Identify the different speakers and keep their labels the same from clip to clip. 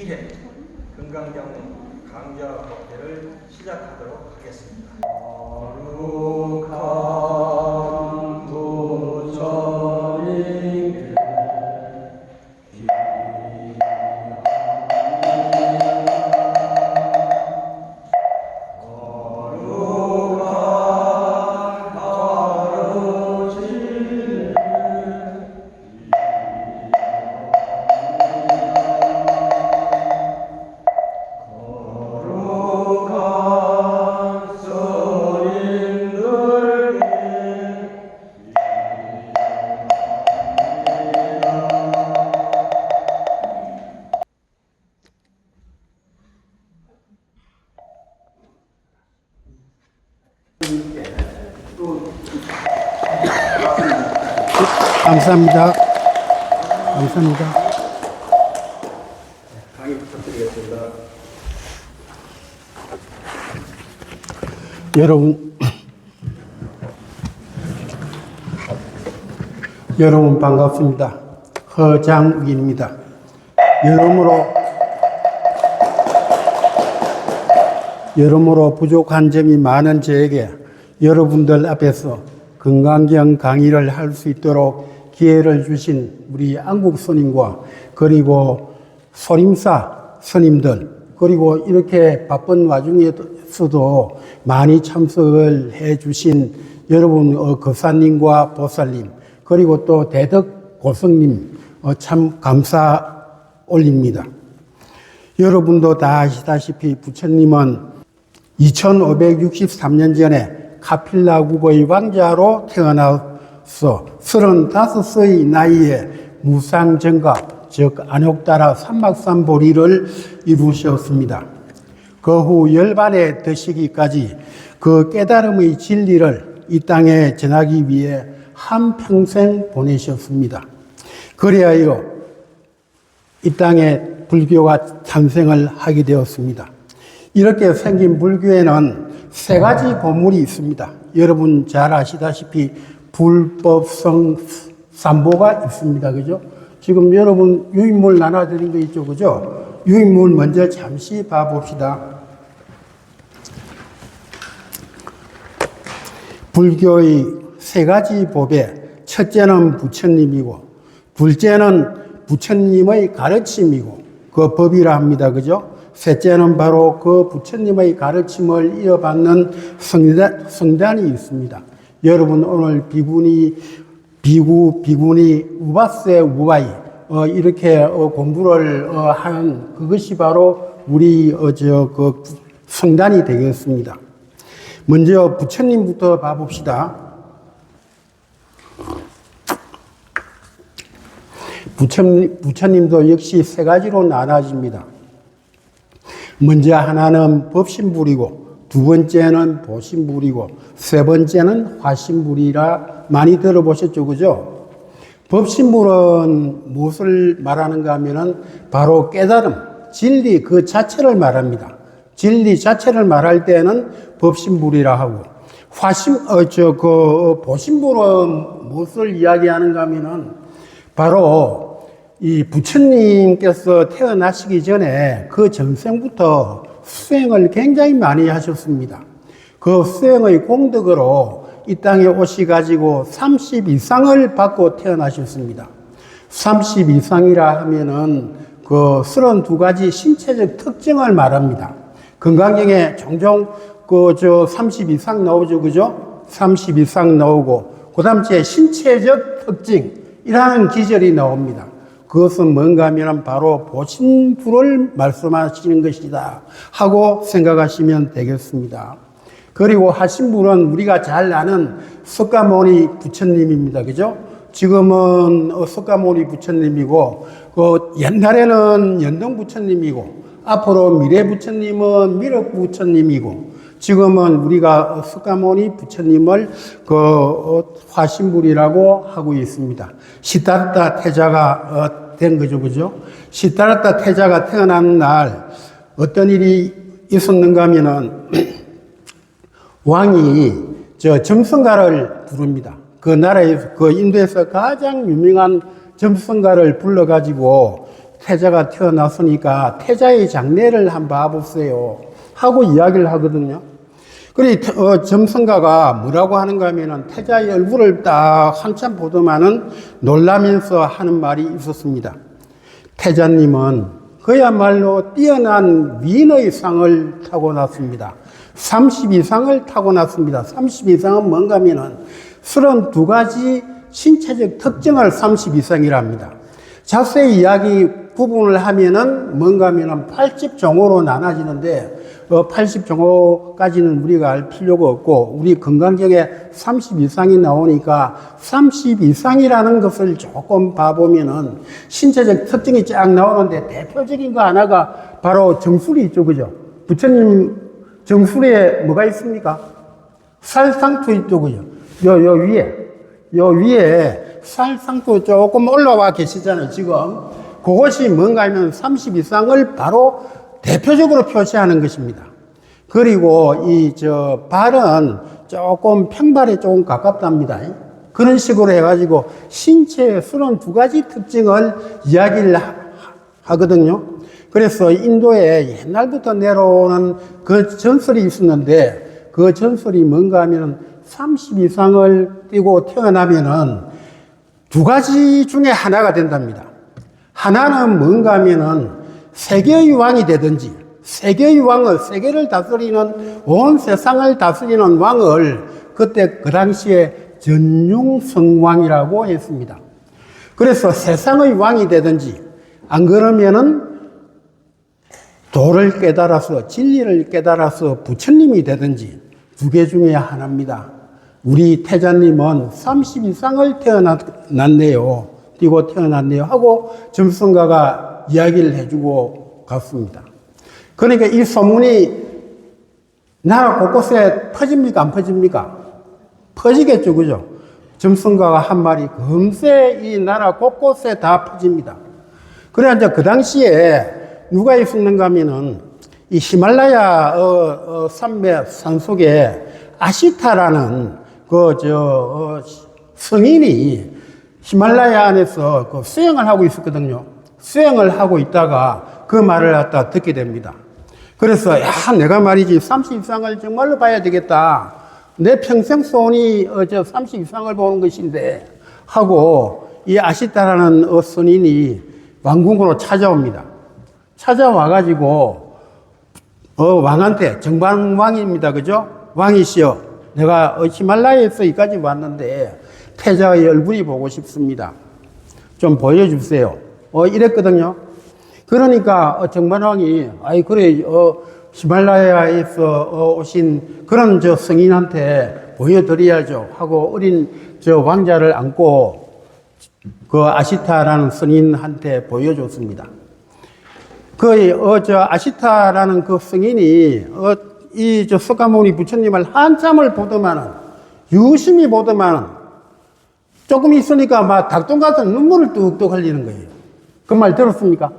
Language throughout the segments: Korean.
Speaker 1: 2회 금강경 강좌 법회를 시작하도록 하겠습니다. 거룩한 부처님께
Speaker 2: 감사합니다. 감사합니다.
Speaker 1: 강의 부탁드리겠습니다.
Speaker 2: 여러분 반갑습니다. 허장욱입니다. 여러모로 부족한 점이 많은 저에게 여러분들 앞에서 금강경 강의를 할 수 있도록 기회를 주신 우리 안국 스님과 그리고 소림사 스님들 그리고 이렇게 바쁜 와중에서도 많이 참석을 해 주신 여러분 거사님과 보살님 그리고 또 대덕 고성님 참 감사 올립니다. 여러분도 다 아시다시피 부처님은 2563년 전에 카필라국의 왕자로 태어나서 35의 나이에 무상정각, 즉 안욕따라 삼막삼보리를 이루셨습니다. 그 후 열반에 드시기까지 그 깨달음의 진리를 이 땅에 전하기 위해 한평생 보내셨습니다. 그리하여 이 땅에 불교가 탄생을 하게 되었습니다. 이렇게 생긴 불교에는 세 가지 보물이 있습니다. 여러분 잘 아시다시피 불법성 삼보가 있습니다. 그죠? 지금 여러분 유인물 나눠드린 거 있죠. 그죠? 유인물 먼저 잠시 봐봅시다. 불교의 세 가지 법에 첫째는 부처님이고 둘째는 부처님의 가르침이고 그 법이라 합니다. 그죠? 셋째는 바로 그 부처님의 가르침을 이어받는 성단이 있습니다. 여러분 오늘 비구니, 우바세, 우바이 이렇게 공부를 하는 그것이 바로 우리 그 성단이 되겠습니다. 먼저 부처님부터 봐봅시다. 부처님도 역시 세 가지로 나눠집니다. 먼저 하나는 법신불이고 두 번째는 보신불이고 세 번째는 화신불이라 많이 들어보셨죠. 그죠? 법신불은 무엇을 말하는가 하면은 바로 깨달음, 진리 그 자체를 말합니다. 진리 자체를 말할 때는 법신불이라 하고 보신불은 무엇을 이야기하는가 하면은 바로 이 부처님께서 태어나시기 전에 그 전생부터 수행을 굉장히 많이 하셨습니다. 그 수행의 공덕으로 이 땅에 오셔가지고 30 이상을 받고 태어나셨습니다. 30 이상이라 하면은 그 32가지 신체적 특징을 말합니다. 건강경에 종종 30 이상 나오죠. 그죠? 30 이상 나오고, 그 다음 제 신체적 특징이라는 기절이 나옵니다. 그것은 뭔가 하면 바로 보신불을 말씀하시는 것이다 하고 생각하시면 되겠습니다. 그리고 하신불은 우리가 잘 아는 석가모니 부처님입니다. 그죠? 지금은 석가모니 부처님이고, 옛날에는 연동 부처님이고, 앞으로 미래 부처님은 미륵 부처님이고, 지금은 우리가 석가모니 부처님을 화신불이라고 하고 있습니다. 시타르타 태자가 된 거죠. 그죠? 시타르타 태자가 태어난 날 어떤 일이 있었는가 하면은 왕이 점성가를 부릅니다. 그 나라에서, 그 인도에서 가장 유명한 점성가를 불러가지고 태자가 태어났으니까 태자의 장래를 한번 봐보세요 하고 이야기를 하거든요. 그리 점성가가 뭐라고 하는가 하면은 태자의 얼굴을 딱 한참 보더만은 놀라면서 하는 말이 있었습니다. 태자님은 그야말로 뛰어난 위인의 상을 타고났습니다. 32상을 타고났습니다. 32상은 뭔가 하면은 32가지 신체적 특징을 32상이랍니다. 자세히 이야기 구분을 하면은 뭔가 하면은 80종호로 나눠지는데 80종호까지는 우리가 알 필요가 없고 우리 건강경에 32상이 나오니까 32상이라는 것을 조금 봐보면은 신체적 특징이 쫙 나오는데 대표적인 거 하나가 바로 정수리 있죠, 그죠? 부처님 정수리에 뭐가 있습니까? 살상투 있죠, 그죠? 요 위에 살상투 조금 올라와 계시잖아요, 지금. 그것이 뭔가 하면 32상을 바로 대표적으로 표시하는 것입니다. 그리고 발은 조금 평발에 조금 가깝답니다. 그런 식으로 해가지고 신체의 32가지 특징을 이야기를 하거든요. 그래서 인도에 옛날부터 내려오는 그 전설이 있었는데 그 전설이 뭔가 하면은 32상을 띠고 태어나면은 두 가지 중에 하나가 된답니다. 하나는 뭔가 하면은 세계의 왕이 되든지 세계의 왕을 세계를 다스리는 온 세상을 다스리는 왕을 그때 그 당시에 전융성왕이라고 했습니다. 그래서 세상의 왕이 되든지 안 그러면은 도를 깨달아서 진리를 깨달아서 부처님이 되든지 두 개 중에 하나입니다. 우리 태자님은 32상을 태어났네요. 띄고 태어났네요 하고 점성가가 이야기를 해주고 갔습니다. 그러니까 이 소문이 나라 곳곳에 퍼집니까? 안 퍼집니까? 퍼지겠죠, 그죠? 점성가가 한 말이 금세 이 나라 곳곳에 다 퍼집니다. 그래, 이제 그 당시에 누가 있었는가 하면은 이 히말라야 산맥 산속에 아시타라는 성인이 히말라야 안에서 수행을 하고 있었거든요. 수행을 하고 있다가 그 말을 갖다 듣게 됩니다. 그래서 내가 말이지 32상을 정말로 봐야 되겠다. 내 평생 소원이 32상을 보는 것인데 하고 이 아시타라는 선인이 왕궁으로 찾아옵니다. 찾아와가지고 왕한테 정반왕입니다. 그죠? 왕이시여, 내가 히말라야에서 여기까지 왔는데 태자의 얼굴이 보고 싶습니다. 좀 보여주세요. 이랬거든요. 그러니까 정반왕이 그래 히말라야에서 오신 그런 성인한테 보여드려야죠 하고 어린 왕자를 안고 그 아시타라는 성인한테 보여줬습니다. 아시타라는 그 성인이 석가모니 부처님을 한참을 보더만은 유심히 보더만은 조금 있으니까 막 닭똥 같은 눈물을 뚝뚝 흘리는 거예요. 그 말 들었습니까?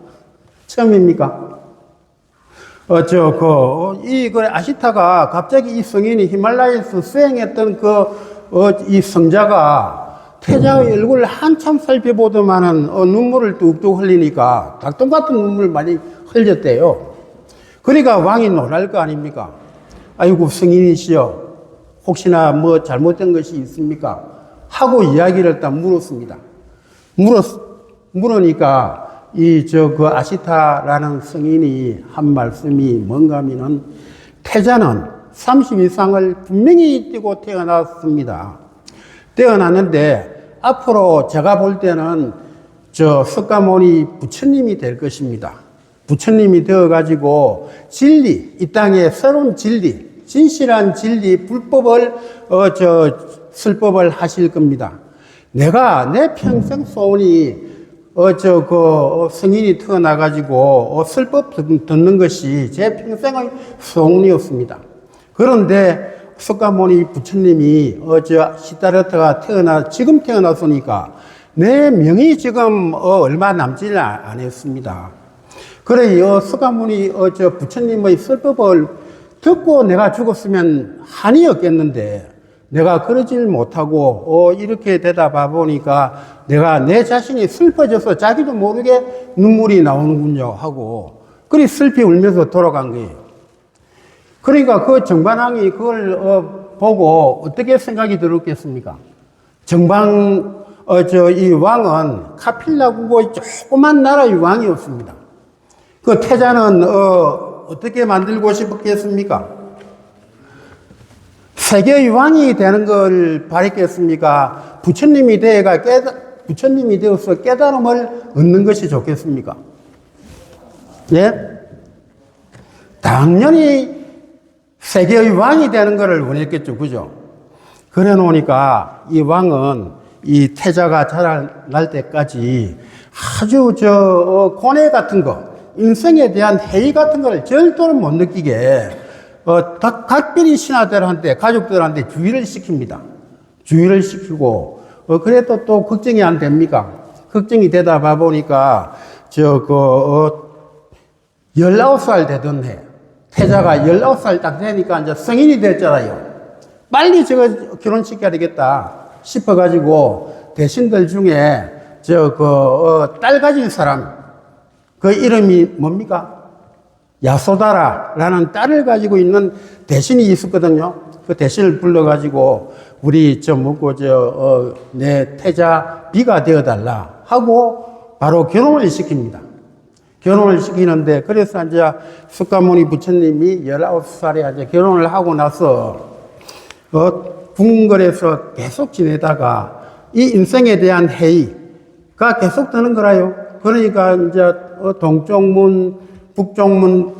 Speaker 2: 처음입니까? 아시타가 갑자기 이 성인이 히말라야에서 수행했던 이 성자가 태자의 얼굴을 한참 살펴보더만은 눈물을 뚝뚝 흘리니까 닭똥 같은 눈물 많이 흘렸대요. 그러니까 왕이 놀랄 거 아닙니까? 아이고, 성인이시여, 혹시나 뭐 잘못된 것이 있습니까? 하고 이야기를 딱 물었습니다. 물으니까 그 아시타라는 성인이 한 말씀이 뭔가 하면은 태자는 32상을 분명히 띠고 태어났습니다. 태어났는데 앞으로 제가 볼 때는 석가모니 부처님이 될 것입니다. 부처님이 되어가지고 진리, 이 땅에 새로운 진리, 진실한 진리, 불법을, 설법을 하실 겁니다. 내가 내 평생 소원이, 성인이 태어나가지고, 설법 듣는 것이 제 평생의 소원이었습니다. 그런데 석가모니 부처님이, 시다르타가 지금 태어났으니까, 내 명이 지금, 얼마 남지를 안 했습니다. 그래, 석가모니, 부처님의 설법을 듣고 내가 죽었으면 한이 없겠는데, 내가 그러질 못하고 이렇게 되다 보니까 내가 내 자신이 슬퍼져서 자기도 모르게 눈물이 나오는군요 하고 그리 슬피 울면서 돌아간 거예요. 그러니까 그 정반왕이 그걸 보고 어떻게 생각이 들었겠습니까? 이 왕은 카필라국의 조그만 나라의 왕이었습니다. 그 태자는 어떻게 만들고 싶었겠습니까? 세계의 왕이 되는 걸 바랬겠습니까? 부처님이 되어서 깨달음을 얻는 것이 좋겠습니까? 예? 당연히 세계의 왕이 되는 것을 원했겠죠. 그죠? 그래 놓으니까 이 왕은 이 태자가 자라날 때까지 아주 고뇌 같은 거, 인생에 대한 회의 같은 걸 절대로 못 느끼게 각별히 신하들한테, 가족들한테 주의를 시킵니다. 주의를 시키고, 그래도 또 걱정이 안 됩니까? 걱정이 되다 보니까, 19살 되던 해, 태자가 19살 딱 되니까 이제 성인이 됐잖아요. 빨리 저거 결혼시켜야 되겠다 싶어가지고, 대신들 중에, 딸 가진 사람, 그 이름이 뭡니까? 야소다라라는 딸을 가지고 있는 대신이 있었거든요. 그 대신을 불러가지고 우리 내 태자 비가 되어달라 하고 바로 결혼을 시킵니다. 결혼을 시키는데 그래서 이제 석가모니 부처님이 19살에 이제 결혼을 하고 나서 궁궐에서 계속 지내다가 이 인생에 대한 회의가 계속 드는 거라요. 그러니까 이제 동쪽문 북쪽문,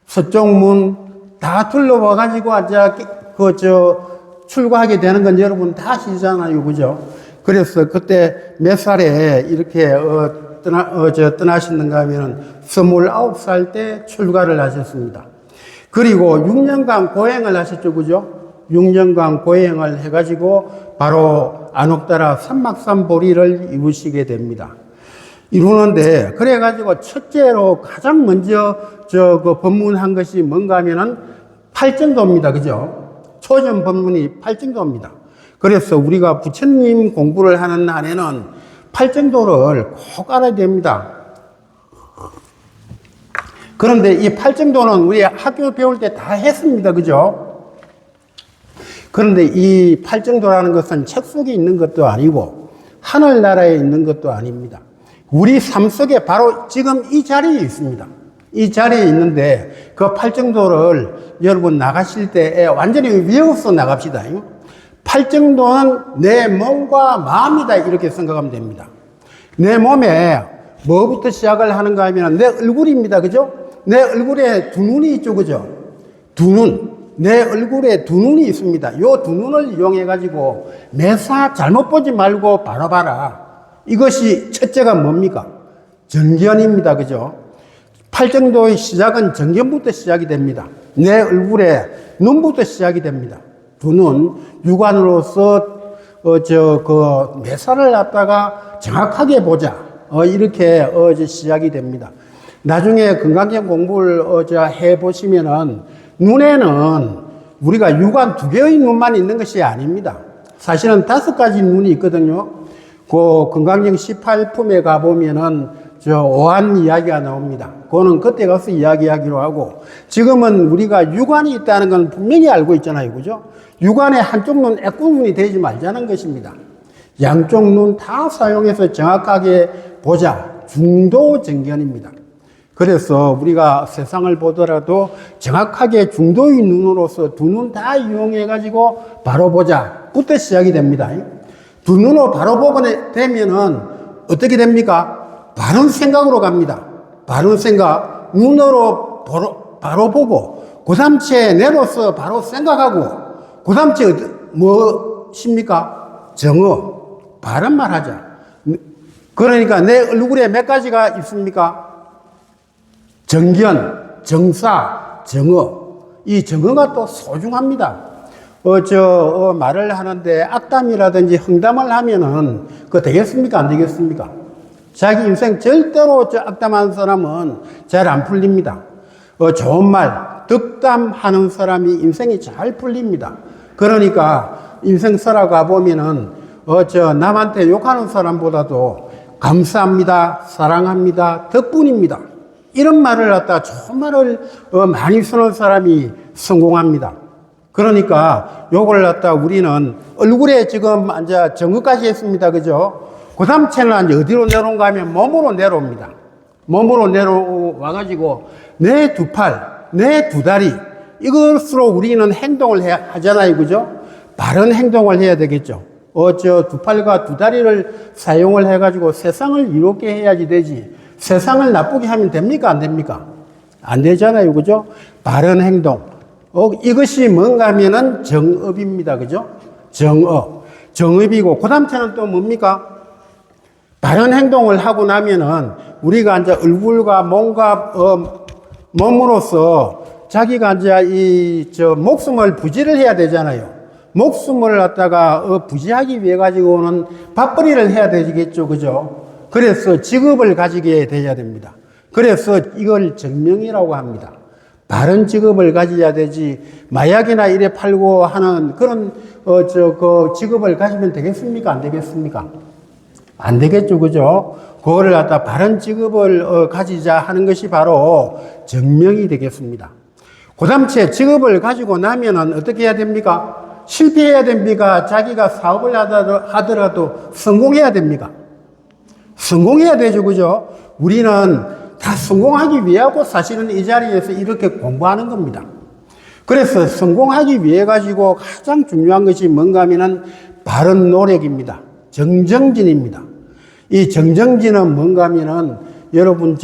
Speaker 2: 서쪽문 다 둘러봐가지고 출가하게 되는 건 여러분 다 아시잖아요. 그죠? 그래서 그때 몇 살에 이렇게 떠나셨는가 하면은 29살 때 출가를 하셨습니다. 그리고 6년간 고행을 하셨죠. 그죠? 6년간 고행을 해가지고 바로 안옥다라 삼막삼보리를 이루시게 됩니다. 이루는데, 그래가지고 첫째로 가장 먼저 법문한 것이 뭔가 하면은 팔정도입니다. 그죠? 초전 법문이 팔정도입니다. 그래서 우리가 부처님 공부를 하는 한에는 팔정도를 꼭 알아야 됩니다. 그런데 이 팔정도는 우리 학교 배울 때 다 했습니다. 그죠? 그런데 이 팔정도라는 것은 책 속에 있는 것도 아니고 하늘나라에 있는 것도 아닙니다. 우리 삶 속에 바로 지금 이 자리에 있습니다. 이 자리에 있는데 그 팔정도를 여러분 나가실 때 완전히 외워서 나갑시다. 팔정도는 내 몸과 마음이다 이렇게 생각하면 됩니다. 내 몸에 뭐부터 시작을 하는가 하면 내 얼굴입니다. 그죠? 내 얼굴에 두 눈이 있죠. 그죠? 두 눈. 내 얼굴에 두 눈이 있습니다. 요 두 눈을 이용해 가지고 매사 잘못 보지 말고 바로 봐라. 이것이 첫째가 뭡니까? 정견입니다. 그죠? 팔정도의 시작은 정견부터 시작이 됩니다. 내 얼굴에 눈부터 시작이 됩니다. 두 눈, 육안으로서, 매사를 갖다가 정확하게 보자. 이렇게, 시작이 됩니다. 나중에 건강경 공부를, 해보시면은, 눈에는 우리가 육안 두 개의 눈만 있는 것이 아닙니다. 사실은 5가지 눈이 있거든요. 그 건강경 18품에 가보면은 오한 이야기가 나옵니다. 그거는 그때 가서 이야기하기로 하고 지금은 우리가 육안이 있다는 건 분명히 알고 있잖아요. 그죠? 육안에 한쪽 눈 애꾸눈이 되지 말자는 것입니다. 양쪽 눈 다 사용해서 정확하게 보자. 중도정견입니다. 그래서 우리가 세상을 보더라도 정확하게 중도의 눈으로서 두 눈 다 이용해가지고 바로 보자. 부터 시작이 됩니다. 두 눈으로 바로 보게 되면은 어떻게 됩니까? 바른 생각으로 갑니다. 바른 생각, 눈으로 바로 보고, 그 다음째 내로서 바로 생각하고, 그 다음째 무엇입니까? 정어, 바른 말 하자. 그러니까 내 얼굴에 몇 가지가 있습니까? 정견, 정사, 정어. 이 정어가 또 소중합니다. 말을 하는데 악담이라든지 흥담을 하면은 그거 되겠습니까? 안 되겠습니까? 자기 인생 절대로 악담하는 사람은 잘 안 풀립니다. 좋은 말, 덕담하는 사람이 인생이 잘 풀립니다. 그러니까 인생 살아가 보면은 남한테 욕하는 사람보다도 감사합니다, 사랑합니다, 덕분입니다. 이런 말을 갖다 좋은 말을 많이 쓰는 사람이 성공합니다. 그러니까 요걸 갖다 우리는 얼굴에 지금 이제 정거까지 했습니다. 그죠? 그 다음 채는 어디로 내려온가 하면 몸으로 내려옵니다. 몸으로 내려와가지고 내 두 팔, 내 두 다리, 이것으로 우리는 행동을 하잖아요. 그죠? 바른 행동을 해야 되겠죠. 두 팔과 두 다리를 사용을 해가지고 세상을 이롭게 해야지 되지. 세상을 나쁘게 하면 됩니까? 안 됩니까? 안 되잖아요. 그죠? 바른 행동. 이것이 뭔가 하면은 정업입니다. 그죠? 정업. 정업이고, 그 다음 차는 또 뭡니까? 바른 행동을 하고 나면은 우리가 이제 얼굴과 몸과, 몸으로서 자기가 이제 목숨을 부지를 해야 되잖아요. 목숨을 갖다가 부지하기 위해 가지고는 밥벌이를 해야 되겠죠. 그죠? 그래서 직업을 가지게 돼야 됩니다. 그래서 이걸 정명이라고 합니다. 바른 직업을 가져야 되지, 마약이나 이래 팔고 하는 그런, 그 직업을 가지면 되겠습니까? 안 되겠습니까? 안 되겠죠. 그죠? 그거를 갖다 바른 직업을 가지자 하는 것이 바로 정명이 되겠습니다. 그 다음 채 직업을 가지고 나면은 어떻게 해야 됩니까? 실패해야 됩니까? 자기가 사업을 하더라도 성공해야 됩니까? 성공해야 되죠. 그죠? 우리는 다 성공하기 위하고 사실은 이 자리에서 이렇게 공부하는 겁니다. 그래서 성공하기 위해 가지고 가장 중요한 것이 뭔가 하면은 바른 노력입니다. 정정진입니다. 이 정정진은 뭔가 하면은 여러분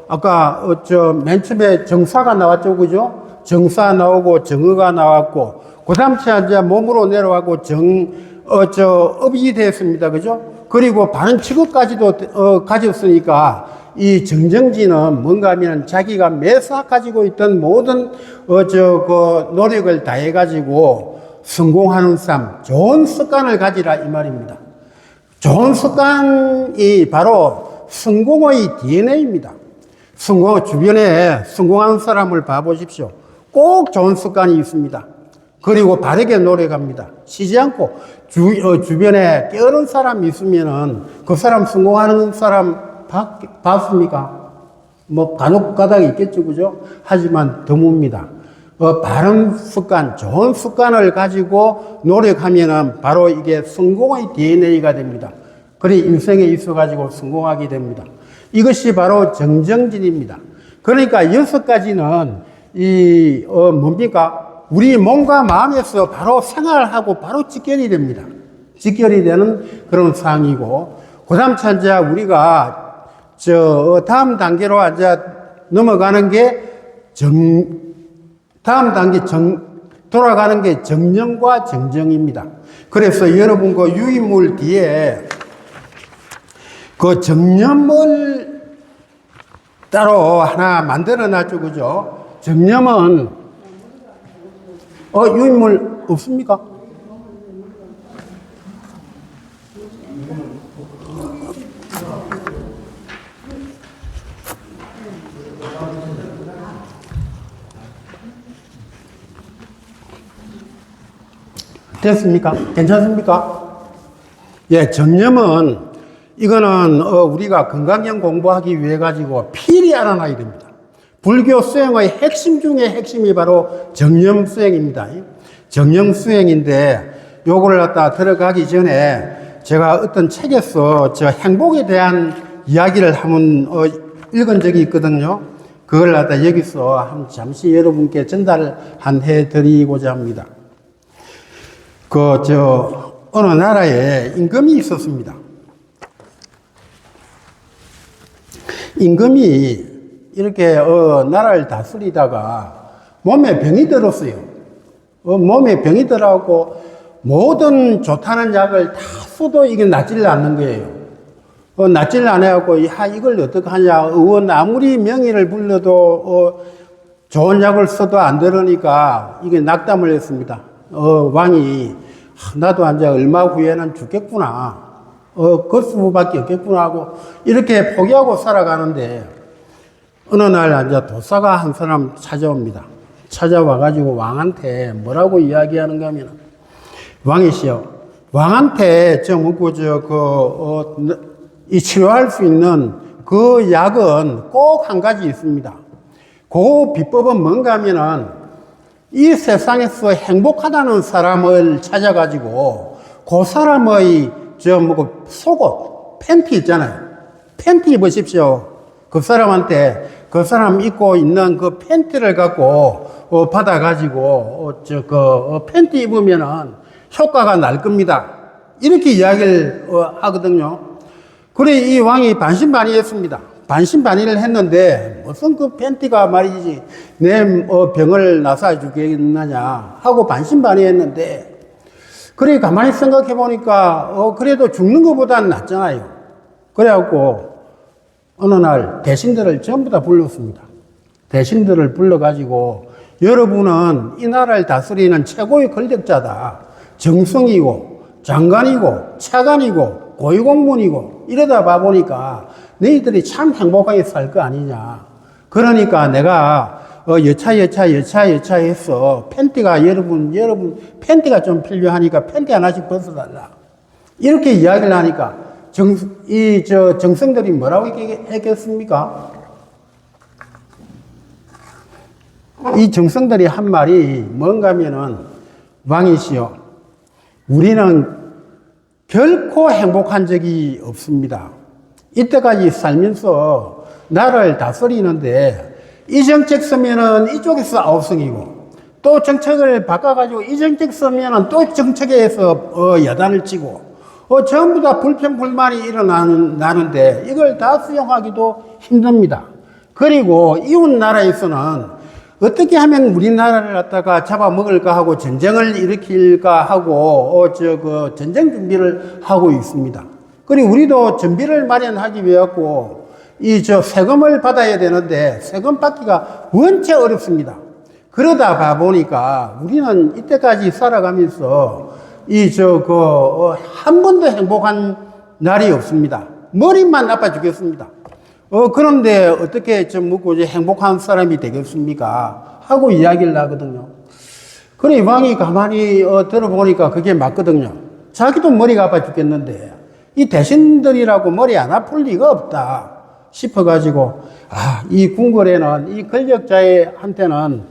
Speaker 2: 아까 맨 처음에 정사가 나왔죠. 그죠? 정사 나오고 정어가 나왔고 그 다음 이제 몸으로 내려가고 업이 됐습니다. 그죠? 그리고 바른 직업까지도 가졌으니까 이 정정진은 뭔가 하면 자기가 매사 가지고 있던 모든 노력을 다해 가지고 성공하는 삶, 좋은 습관을 가지라 이 말입니다. 좋은 습관이 바로 성공의 DNA입니다. 주변에 성공하는 사람을 봐보십시오. 꼭 좋은 습관이 있습니다. 그리고 바르게 노력합니다. 쉬지 않고 주변에 깨어른 사람이 있으면은 그 사람 성공하는 사람 봤습니까? 뭐 간혹 가다가 있겠죠. 그죠? 하지만 드뭅니다. 바른 습관, 좋은 습관을 가지고 노력하면은 바로 이게 성공의 DNA가 됩니다. 그래 인생에 있어가지고 성공하게 됩니다. 이것이 바로 정정진입니다. 그러니까 6가지는 뭡니까? 우리 몸과 마음에서 바로 생활하고 바로 직결이 됩니다. 직결이 되는 그런 사항이고, 그 다음 이제 우리가 다음 단계로 이제 넘어가는 게 다음 단계 돌아가는 게 정령과 정정입니다. 그래서 여러분 그 유인물 뒤에 그 정념을 따로 하나 만들어 놨죠. 그죠? 정념은 유인물 없습니까? 됐습니까? 괜찮습니까? 예, 정념은 이거는 우리가 건강경 공부하기 위해 가지고 필히 알아놔야 됩니다. 불교 수행의 핵심 중에 핵심이 바로 정념 수행입니다. 정념 수행인데 요거를 갖다 들어가기 전에 제가 어떤 책에서 행복에 대한 이야기를 한번 읽은 적이 있거든요. 그걸 갖다 여기서 잠시 여러분께 전달을 해드리고자 합니다. 어느 나라에 임금이 있었습니다. 임금이 이렇게 나라를 다스리다가 몸에 병이 들었어요. 몸에 병이 들어갖고 모든 좋다는 약을 다 써도 이게 낫지를 않는 거예요. 낫지를 안 해갖고 이걸 어떻게 하냐. 의원 아무리 명의를 불러도 좋은 약을 써도 안 들으니까 이게 낙담을 했습니다. 왕이 나도 이제 얼마 후에는 죽겠구나. 그 수밖에 없겠구나 하고 이렇게 포기하고 살아가는데 어느 날 이제 도사가 한 사람 찾아옵니다. 찾아와가지고 왕한테 뭐라고 이야기하는가 하면, 왕이시여, 왕한테 이 치료할 수 있는 그 약은 꼭 한 가지 있습니다. 그 비법은 뭔가 하면은 이 세상에서 행복하다는 사람을 찾아가지고 그 사람의 속옷, 팬티 있잖아요. 팬티 입으십시오. 그 사람한테 그 사람 입고 있는 그 팬티를 갖고 받아가지고 팬티 입으면은 효과가 날 겁니다. 이렇게 이야기를 하거든요. 그래 이 왕이 반신반의했습니다. 반신반의를 했는데 무슨 그 팬티가 말이지 내 병을 나사 주겠느냐 하고 반신반의했는데, 그래 가만히 생각해 보니까 그래도 죽는 것보다는 낫잖아요. 그래갖고 어느 날 대신들을 전부 다 불렀습니다. 대신들을 불러가지고 여러분은 이 나라를 다스리는 최고의 권력자다. 정성이고 장관이고 차관이고 고위공무원이고 이러다 봐보니까 너희들이 참 행복하게 살 거 아니냐. 그러니까 내가 여차해서 팬티가 여러분 팬티가 좀 필요하니까 팬티 하나씩 벗어달라. 이렇게 이야기를 하니까 정성들이 뭐라고 했겠습니까? 이 정성들이 한 말이 뭔가 하면은, 왕이시여, 우리는 결코 행복한 적이 없습니다. 이때까지 살면서 나라를 다스리는데 이 정책 쓰면은 이쪽에서 아우성이고, 또 정책을 바꿔가지고 이 정책 쓰면은 또 정책에서 야단을 치고, 전부 다 불평불만이 일어나는데 이걸 다 수용하기도 힘듭니다. 그리고 이웃 나라에서는 어떻게 하면 우리나라를 갖다가 잡아먹을까 하고 전쟁을 일으킬까 하고 전쟁 준비를 하고 있습니다. 그리고 우리도 준비를 마련하기 위해 갖고 세금을 받아야 되는데 세금 받기가 원체 어렵습니다. 그러다 봐 보니까 우리는 이때까지 살아가면서 한 번도 행복한 날이 없습니다. 머리만 아파 죽겠습니다. 그런데 어떻게 먹고 이제 행복한 사람이 되겠습니까? 하고 이야기를 하거든요. 그래, 왕이 가만히 들어보니까 그게 맞거든요. 자기도 머리가 아파 죽겠는데, 이 대신들이라고 머리 안 아플 리가 없다 싶어가지고, 이 궁궐에는, 이 권력자한테는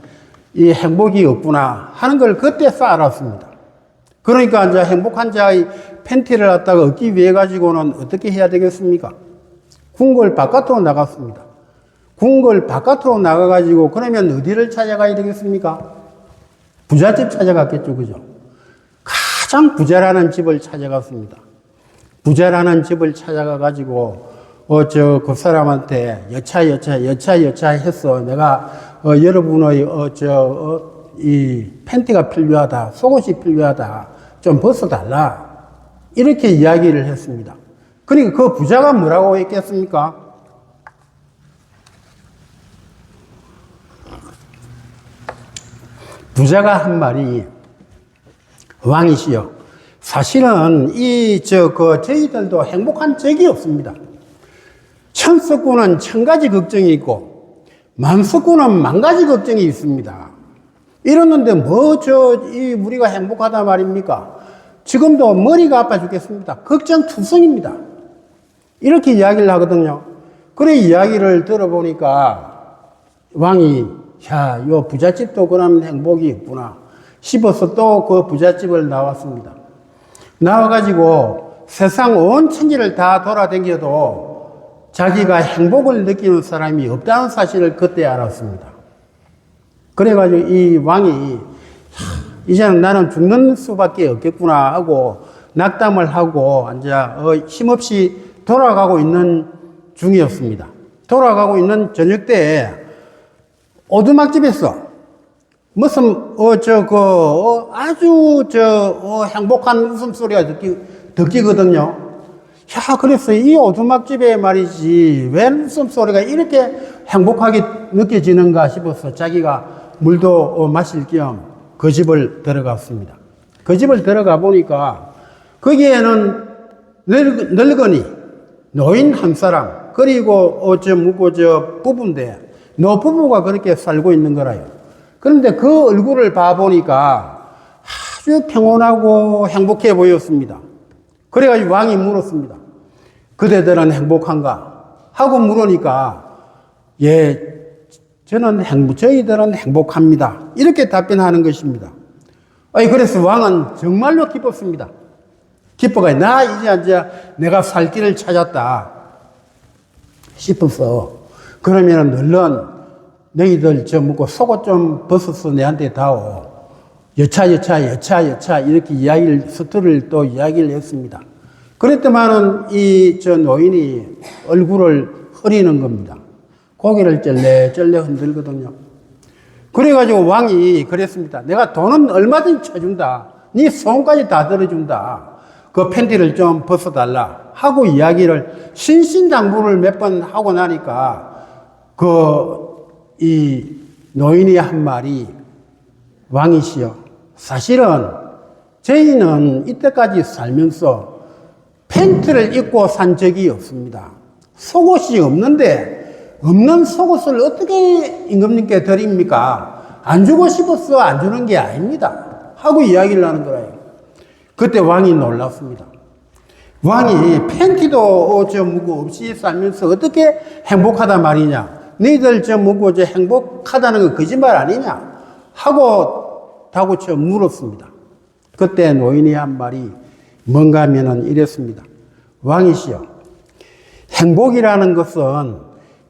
Speaker 2: 이 행복이 없구나 하는 걸 그때 알았습니다. 그러니까 이제 행복한 자의 팬티를 갖다가 얻기 위해 가지고는 어떻게 해야 되겠습니까? 궁궐 바깥으로 나갔습니다. 궁궐 바깥으로 나가가지고 그러면 어디를 찾아가야 되겠습니까? 부잣집 찾아갔겠죠, 그죠? 가장 부자라는 집을 찾아갔습니다. 부자라는 집을 찾아가가지고 그 사람한테 여차해서 내가 여러분의 이 팬티가 필요하다, 속옷이 필요하다, 좀 벗어달라, 이렇게 이야기를 했습니다. 그러니까 그 부자가 뭐라고 했겠습니까? 부자가 한 말이, 왕이시여, 사실은 저희들도 행복한 적이 없습니다. 천석구는 1000가지 걱정이 있고 만석구는 10,000가지 걱정이 있습니다. 이러는데 우리가 행복하다 말입니까? 지금도 머리가 아파 죽겠습니다. 걱정투성입니다. 이렇게 이야기를 하거든요. 그래 이야기를 들어보니까 왕이 요 부잣집도 그럼 행복이 있구나 싶어서 또 그 부잣집을 나왔습니다. 나와가지고 세상 온 천지를 다 돌아다녀도 자기가 행복을 느끼는 사람이 없다는 사실을 그때 알았습니다. 그래가지고 이 왕이 이제는 나는 죽는 수밖에 없겠구나 하고 낙담을 하고 이제 힘없이 돌아가고 있는 중이었습니다. 돌아가고 있는 저녁 때에 오두막집에서 무슨 아주 행복한 웃음소리가 듣기거든요. 그래서 이 오두막집에 말이지 왜 웃음소리가 이렇게 행복하게 느껴지는가 싶어서 자기가 물도 마실 겸 그 집을 들어갔습니다. 그 집을 들어가 보니까 거기에는 늙은이, 노인 한 사람, 그리고 부부인데 노부부가 그렇게 살고 있는 거라요. 그런데 그 얼굴을 봐보니까 아주 평온하고 행복해 보였습니다. 그래가지고 왕이 물었습니다. 그대들은 행복한가? 하고 물으니까, 예, 저희들은 행복합니다. 이렇게 답변하는 것입니다. 그래서 왕은 정말로 기뻤습니다. 기뻐가지고, 이제 내가 살 길을 찾았다 싶어서, 그러면 얼른 너희들 묻고 속옷 좀 벗어서 내한테 다오. 여차 이렇게 스토리를 또 이야기를 했습니다. 그랬더만은 저 노인이 얼굴을 흐리는 겁니다. 고개를 쩔레쩔레 흔들거든요. 그래가지고 왕이 그랬습니다. 내가 돈은 얼마든지 쳐준다. 네 손까지 다 들어준다. 그 팬티를 좀 벗어달라. 하고 이야기를 신신당부를 몇 번 하고 나니까 이 노인이 한 말이, 왕이시여, 사실은 저희는 이때까지 살면서 팬티를 입고 산 적이 없습니다. 속옷이 없는데 없는 속옷을 어떻게 임금님께 드립니까? 안 주고 싶어서 안 주는 게 아닙니다. 하고 이야기를 하는 거예요. 그때 왕이 놀랐습니다. 왕이 팬티도 없이 살면서 어떻게 행복하단 말이냐? 너희들 행복하다는 거 거짓말 아니냐? 하고 다구쳐 물었습니다. 그때 노인이 한 말이 뭔가 하면은 이랬습니다. 왕이시여, 행복이라는 것은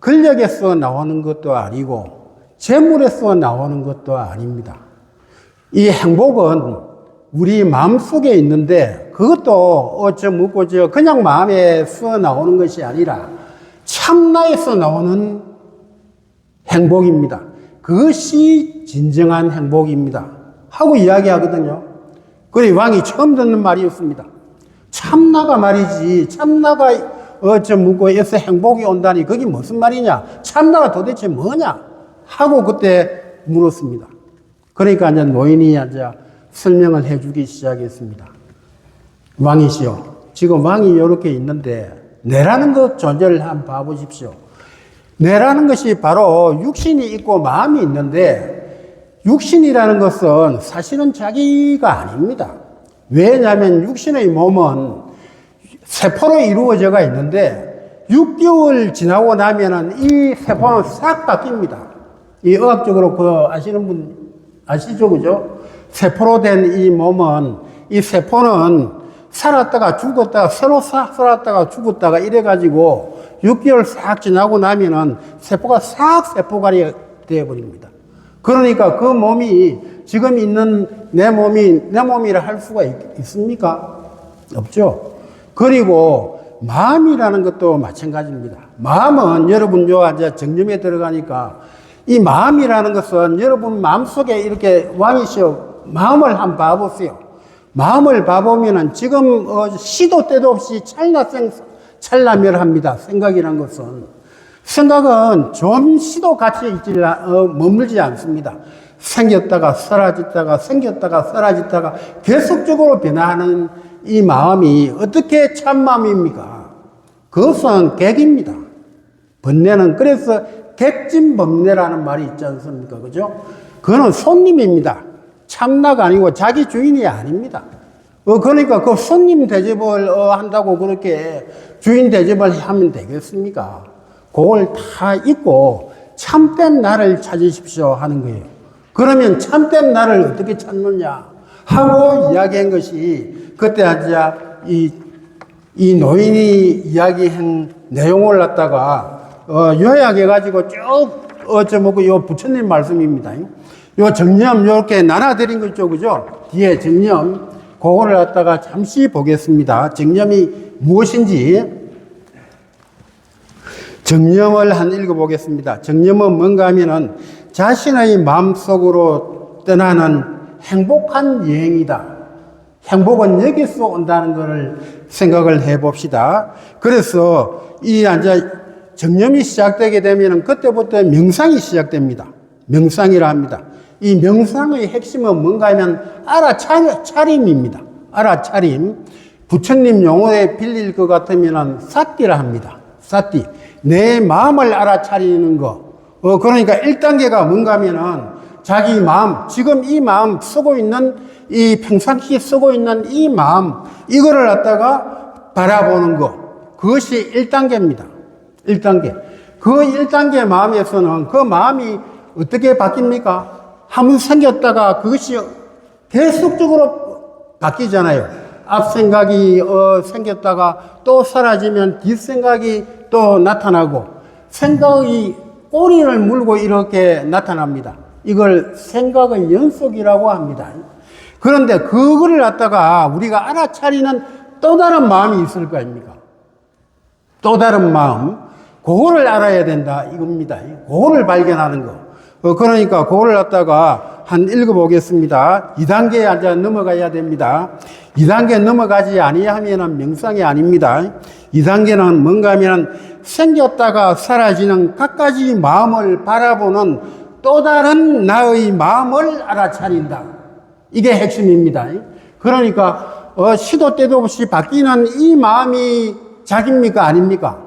Speaker 2: 근력에서 나오는 것도 아니고 재물에서 나오는 것도 아닙니다. 이 행복은 우리 마음속에 있는데 그것도 그냥 마음에서 나오는 것이 아니라 참나에서 나오는 행복입니다. 그것이 진정한 행복입니다. 하고 이야기하거든요. 그래 왕이 처음 듣는 말이었습니다. 참나가 말이지, 참나가 에서 행복이 온다니 그게 무슨 말이냐? 참나가 도대체 뭐냐? 하고 그때 물었습니다. 그러니까 이제 노인이 설명을 해주기 시작했습니다. 왕이시여, 지금 왕이 이렇게 있는데 내라는 것 존재를 한번 봐보십시오. 내라는 것이 바로 육신이 있고 마음이 있는데 육신이라는 것은 사실은 자기가 아닙니다. 왜냐하면 육신의 몸은 세포로 이루어져가 있는데 6개월 지나고 나면은 이 세포는 싹 바뀝니다. 이 의학적으로 아시는 분 아시죠? 그죠? 세포로 된 이 몸은, 이 세포는 살았다가 죽었다가 새로 살았다가 죽었다가 이래가지고 6개월 싹 지나고 나면은 세포가 싹 세포가리 되어버립니다. 그러니까 그 몸이 지금 있는 내 몸이라 할 수가 있습니까? 없죠. 그리고 마음이라는 것도 마찬가지입니다. 마음은 여러분 정념에 들어가니까 이 마음이라는 것은 여러분 마음속에 이렇게 왕이시여 마음을 한번 봐보세요. 마음을 봐보면은 지금 시도 때도 없이 찰나멸합니다. 생각이란 것은. 생각은 좀 시도 같이 머물지 않습니다. 생겼다가 사라졌다가 생겼다가 사라졌다가 계속적으로 변화하는 이 마음이 어떻게 참마음입니까? 그것은 객입니다. 번뇌는 그래서 객진법뇌라는 말이 있지 않습니까? 그죠? 그거는 손님입니다. 참나가 아니고 자기 주인이 아닙니다. 그러니까 그 손님 대접을 한다고 그렇게 주인 대접을 하면 되겠습니까? 그걸 다 잊고 참된 나를 찾으십시오 하는 거예요. 그러면 참된 나를 어떻게 찾느냐 하고 이야기한 것이 그때 이 노인이 이야기한 내용을 갖다가 요약해가지고 쭉 요 부처님 말씀입니다. 요 정념 이렇게 나눠드린 거 있죠, 그죠? 뒤에 정념 그거를 갖다가 잠시 보겠습니다. 정념이 무엇인지 정념을 읽어보겠습니다. 정념은 뭔가 하면은 자신의 마음속으로 떠나는 행복한 여행이다. 행복은 여기서 온다는 것을 생각을 해봅시다. 그래서 정념이 시작되게 되면 그때부터 명상이 시작됩니다. 명상이라 합니다. 이 명상의 핵심은 뭔가 하면 알아차림입니다. 알아차림. 부처님 용어에 빌릴 것 같으면 사띠라 합니다. 사띠. 내 마음을 알아차리는 거. 그러니까 1단계가 뭔가 하면은 자기 마음, 지금 이 마음 쓰고 있는, 이 평상시에 쓰고 있는 이 마음, 이거를 갖다가 바라보는 것. 그것이 1단계입니다. 1단계. 그 1단계 마음에서는 그 마음이 어떻게 바뀝니까? 한번 생겼다가 그것이 계속적으로 바뀌잖아요. 앞 생각이 생겼다가 또 사라지면 뒷 생각이 또 나타나고 생각이 꼬리를 물고 이렇게 나타납니다. 이걸 생각의 연속이라고 합니다. 그런데 그거를 갖다가 우리가 알아차리는 또 다른 마음이 있을 거 아닙니까? 또 다른 마음, 그거를 알아야 된다 이겁니다. 그거를 발견하는 거. 그러니까 그거를 갖다가 한 읽어보겠습니다. 2단계에 이제 넘어가야 됩니다. 2단계 넘어가지 아니하면 명상이 아닙니다. 2단계는 뭔가 하면 생겼다가 사라지는 갖가지 마음을 바라보는 또 다른 나의 마음을 알아차린다. 이게 핵심입니다. 그러니까 시도 때도 없이 바뀌는 이 마음이 자기입니까? 아닙니까?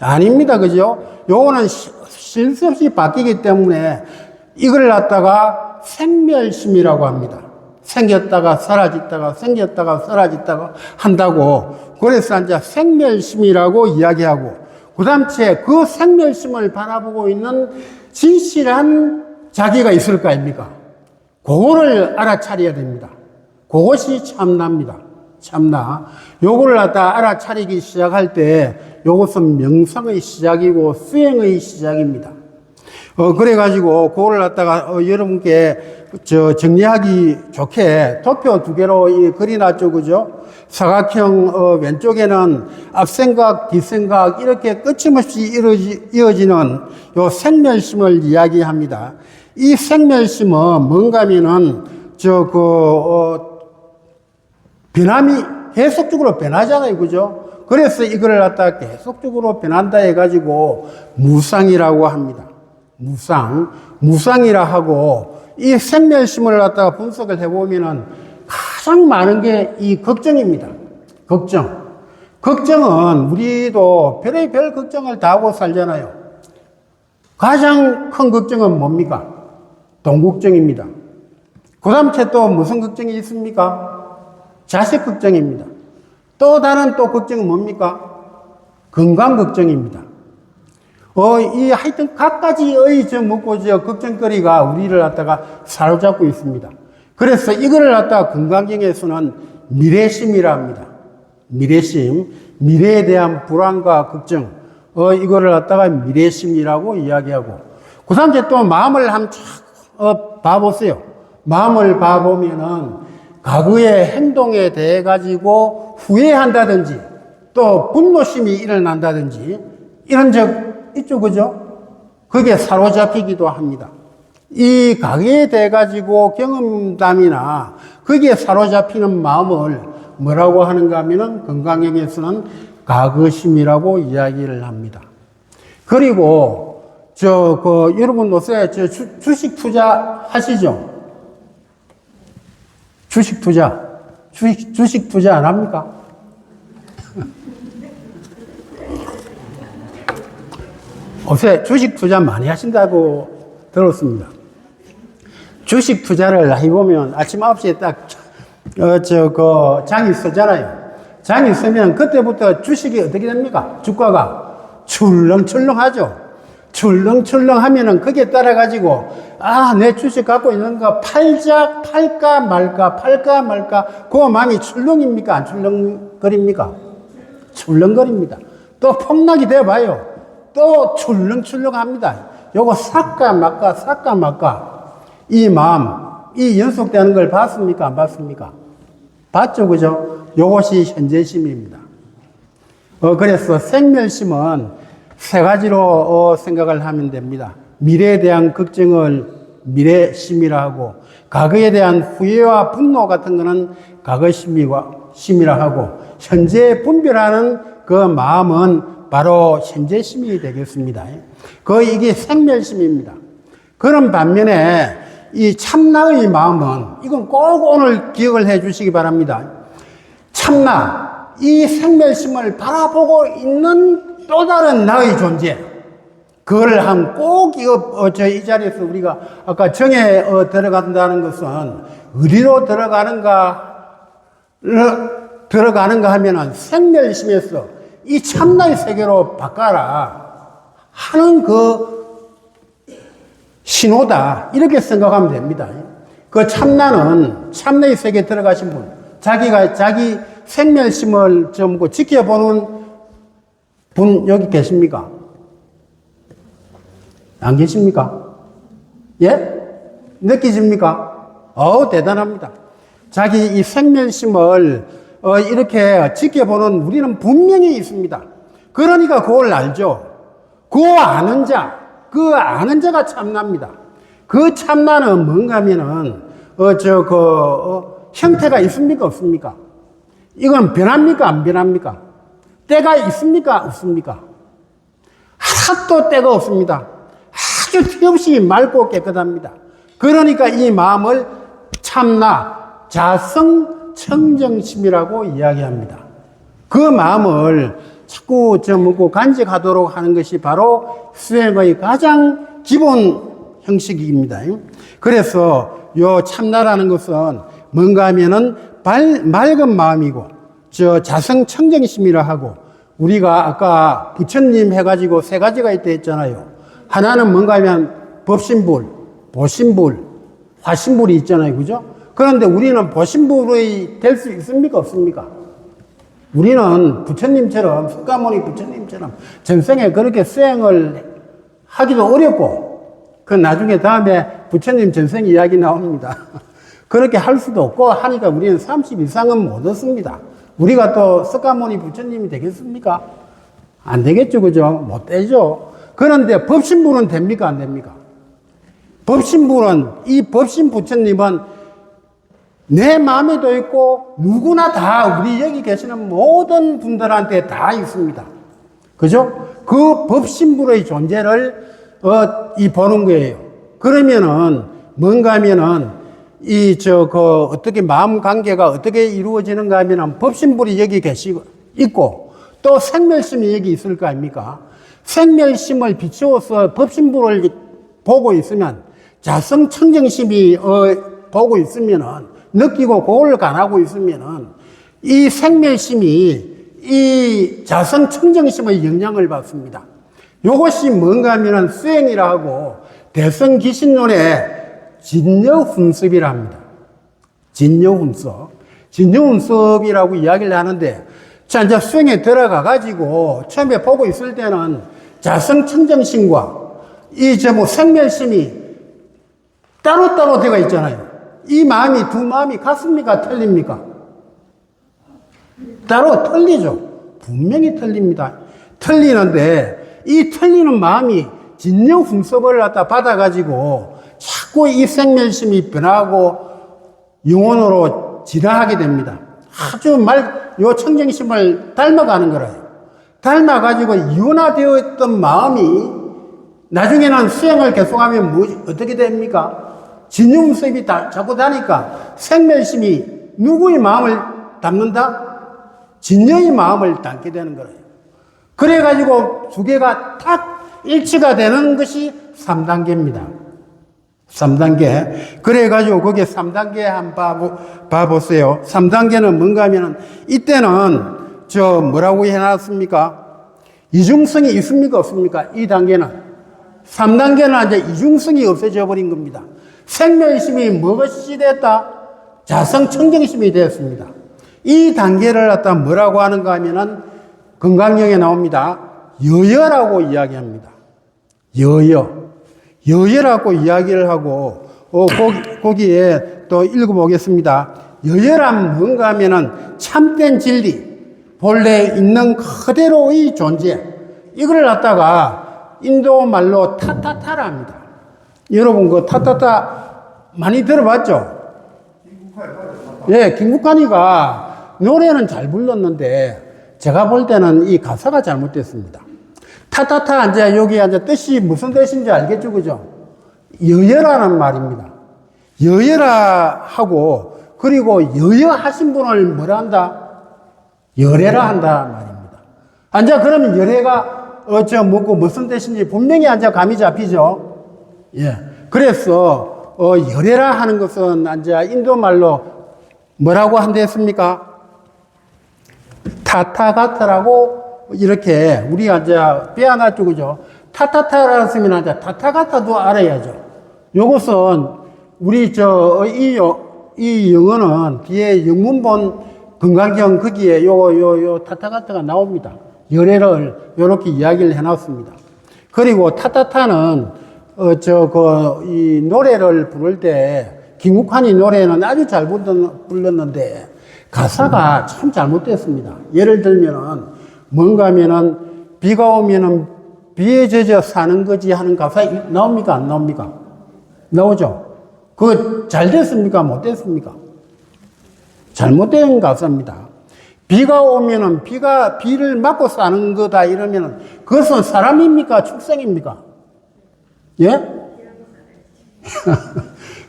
Speaker 2: 아닙니다. 그죠? 요거는 쉴 새 없이 바뀌기 때문에 이걸 갖다가 생멸심이라고 합니다. 생겼다가 사라졌다가 생겼다가 사라졌다가 한다고. 그래서 이제 생멸심이라고 이야기하고, 그 다음에 그 생멸심을 바라보고 있는 진실한 자기가 있을 거 아닙니까? 그거를 알아차려야 됩니다. 그것이 참나입니다. 참나. 요거를 갖다 알아차리기 시작할 때 요것은 명상의 시작이고 수행의 시작입니다. 그래가지고 그거를 갖다가 여러분께 정리하기 좋게 도표 2개로 그려놨죠. 그죠? 사각형 왼쪽에는 앞생각, 뒷생각 이렇게 끊임없이 이어지는 요 생멸심을 이야기합니다. 이 생멸심은 뭔가 하면은 변함이 계속적으로 변하잖아요. 그죠? 그래서 이걸 갖다가 계속적으로 변한다 해가지고 무상이라고 합니다. 무상이라 하고, 이 생멸심을 갖다가 분석을 해보면은 가장 많은 게 이 걱정입니다. 걱정은 우리도 별의별 걱정을 다 하고 살잖아요. 가장 큰 걱정은 뭡니까? 돈 걱정입니다. 그 다음에 또 무슨 걱정이 있습니까? 자식 걱정입니다. 또 다른 또 걱정은 뭡니까? 건강 걱정입니다. 하여튼 갖가지의 걱정거리가 우리를 갖다가 사로잡고 있습니다. 그래서 이거를 갖다가 건강경에서는 미래심이라 합니다. 미래심, 미래에 대한 불안과 걱정, 이거를 갖다가 미래심이라고 이야기하고, 그 다음에 또 마음을 한번 봐보세요. 마음을 봐보면은 과거의 행동에 대해 가지고 후회한다든지 또 분노심이 일어난다든지 이런 적 있죠. 그죠? 그게 사로잡히기도 합니다. 이 과거에 대해 가지고 경험담이나 거기에 사로잡히는 마음을 뭐라고 하는가 하면은 건강형에서는 과거심이라고 이야기를 합니다. 그리고 여러분 요새 주식 투자 하시죠? 주식 투자 안 합니까? 요새 주식 투자 많이 하신다고 들었습니다. 주식 투자를 해보면 아침 9시에 딱, 장이 서잖아요. 장이 서면 그때부터 주식이 어떻게 됩니까? 주가가 출렁출렁 하죠. 출렁출렁 하면은 거기에 따라가지고, 내 주식 갖고 있는 거 팔까 말까, 그 마음이 출렁입니까? 안 출렁거립니까? 출렁거립니다. 또 폭락이 돼봐요. 또 출렁출렁 합니다. 요거 살까 말까. 이 마음, 이 연속되는 걸 봤습니까? 안 봤습니까? 봤죠, 그죠? 요것이 현재심입니다. 그래서 생멸심은 세 가지로 생각을 하면 됩니다. 미래에 대한 걱정을 미래심이라 하고, 과거에 대한 후회와 분노 같은 거는 과거심이라 하고, 현재 분별하는 그 마음은 바로 현재심이 되겠습니다. 이게 생멸심입니다. 그런 반면에 이 참나의 마음은, 이건 꼭 오늘 기억을 해 주시기 바랍니다. 참나, 이 생멸심을 바라보고 있는 또 다른 나의 존재, 그걸 꼭 이 자리에서 우리가 아까 정에 들어간다는 것은 어디로 들어가는가 하면은 생멸심에서 이 참나의 세계로 바꿔라 하는 그 신호다. 이렇게 생각하면 됩니다. 그 참나는 참나의 세계에 들어가신 분, 자기 생멸심을 좀 지켜보는 분 여기 계십니까? 안 계십니까? 예? 느끼십니까? 대단합니다. 자기 이 생멸심을 이렇게 지켜보는 우리는 분명히 있습니다. 그러니까 그걸 알죠. 그 아는 자가 참나입니다. 그 참나는 뭔가 하면은, 형태가 있습니까? 없습니까? 이건 변합니까? 안 변합니까? 때가 있습니까? 없습니까? 하나도 때가 없습니다. 아주 튀없이 맑고 깨끗합니다. 그러니까 이 마음을 참나, 자성, 청정심이라고 이야기합니다. 그 마음을 자꾸 간직하도록 하는 것이 바로 수행의 가장 기본 형식입니다. 그래서 요 참나라는 것은 뭔가 하면은 맑은 마음이고, 자성 청정심이라 하고, 우리가 아까 부처님 해가지고 세 가지가 있다 했잖아요. 하나는 뭔가 하면 법신불, 보신불, 화신불이 있잖아요. 그죠? 그런데 우리는 보신불이 될 수 있습니까? 없습니까? 우리는 부처님처럼, 석가모니 부처님처럼 전생에 그렇게 수행을 하기도 어렵고, 그 나중에 다음에 부처님 전생 이야기 나옵니다. 그렇게 할 수도 없고 하니까 우리는 30 이상은 못 얻습니다. 우리가 또 석가모니 부처님이 되겠습니까? 안 되겠죠. 그죠? 못 되죠. 그런데 법신불은 됩니까? 안 됩니까? 이 법신 부처님은 내 마음에도 있고 누구나 다 우리 여기 계시는 모든 분들한테 다 있습니다. 그죠? 그 법신불의 존재를 보는 거예요. 그러면은 뭔가 하면은 어떻게 마음 관계가 어떻게 이루어지는가 하면은 법신불이 여기 있고 또 생멸심이 여기 있을 거 아닙니까? 생멸심을 비추어서 법신불을 보고 있으면 자성 청정심이 보고 있으면은 느끼고 그걸 간하고 있으면은 이 생멸심이 이 자성 청정심의 영향을 받습니다. 이것이 뭔가 하면은 수행이라 하고 대성기신론의 진여훈습이라 합니다. 진여훈습이라고 이야기를 하는데, 자, 이제 수행에 들어가가지고 처음에 보고 있을 때는 자성 청정심과 생멸심이 따로따로 되어 있잖아요. 이 마음이 두 마음이 같습니까? 틀립니까? 따로 틀리죠. 분명히 틀립니다. 틀리는데 이 틀리는 마음이 진여훈습을 받아가지고 자꾸 이 생멸심이 변하고 영혼으로 진화하게 됩니다. 아주 요 청정심을 닮아가는 거예요. 닮아가지고 이원화되어 있던 마음이 나중에는 수행을 계속하면 어떻게 됩니까? 진용습이 자꾸 다니까 생멸심이 누구의 마음을 담는다? 진여의 마음을 담게 되는 거예요. 그래가지고 두 개가 딱 일치가 되는 것이 3단계입니다. 3단계. 그래가지고 거기에 3단계 한번 봐보세요. 3단계는 뭔가 하면은 이때는 뭐라고 해놨습니까? 이중성이 있습니까? 없습니까? 이 단계는. 3단계는 이제 이중성이 없어져 버린 겁니다. 생멸심이 무엇이 됐다? 자성 청정심이 되었습니다. 이 단계를 뭐라고 하는가 하면은 건강경에 나옵니다. 여여라고 이야기합니다. 여여라고 이야기를 하고, 거기에 또 읽어보겠습니다. 여여란 뭔가 하면은 참된 진리, 본래 있는 그대로의 존재. 이걸 인도 말로 타타타라 합니다. 여러분, 그 타타타 많이 들어봤죠? 예, 김국환이가 노래는 잘 불렀는데, 제가 볼 때는 이 가사가 잘못됐습니다. 타타타, 여기 뜻이 무슨 뜻인지 알겠죠? 그죠? 여여라는 말입니다. 여여라 하고, 그리고 여여하신 분을 뭐라 한다? 열애라 한다 말입니다. 그러면 열애가, 뭐고 무슨 뜻인지 분명히 앉아 감이 잡히죠. 예. 그래서, 열애라 하는 것은 앉아 인도 말로 뭐라고 한댔습니까? 타타가타라고 이렇게 우리 앉아 빼어놨죠. 그죠? 타타타라는 쓰면 앉아 타타가타도 알아야죠. 요것은 우리 이 영어는 뒤에 영문본 건강경 거기에 요 타타가타가 나옵니다. 열애를 요렇게 이야기를 해놨습니다. 그리고 타타타는 이 노래를 부를 때 김국환이 노래는 아주 잘 불렀는데 가사가 참 잘못됐습니다. 예를 들면은 뭔가 하면은 비가 오면은 비에 젖어 사는 거지 하는 가사 나옵니까? 안 나옵니까? 나오죠? 그거 잘 됐습니까? 못 됐습니까? 잘못된 가사입니다. 비가 오면은 비를 맞고 사는 거다 이러면은 그것은 사람입니까? 축생입니까? 예?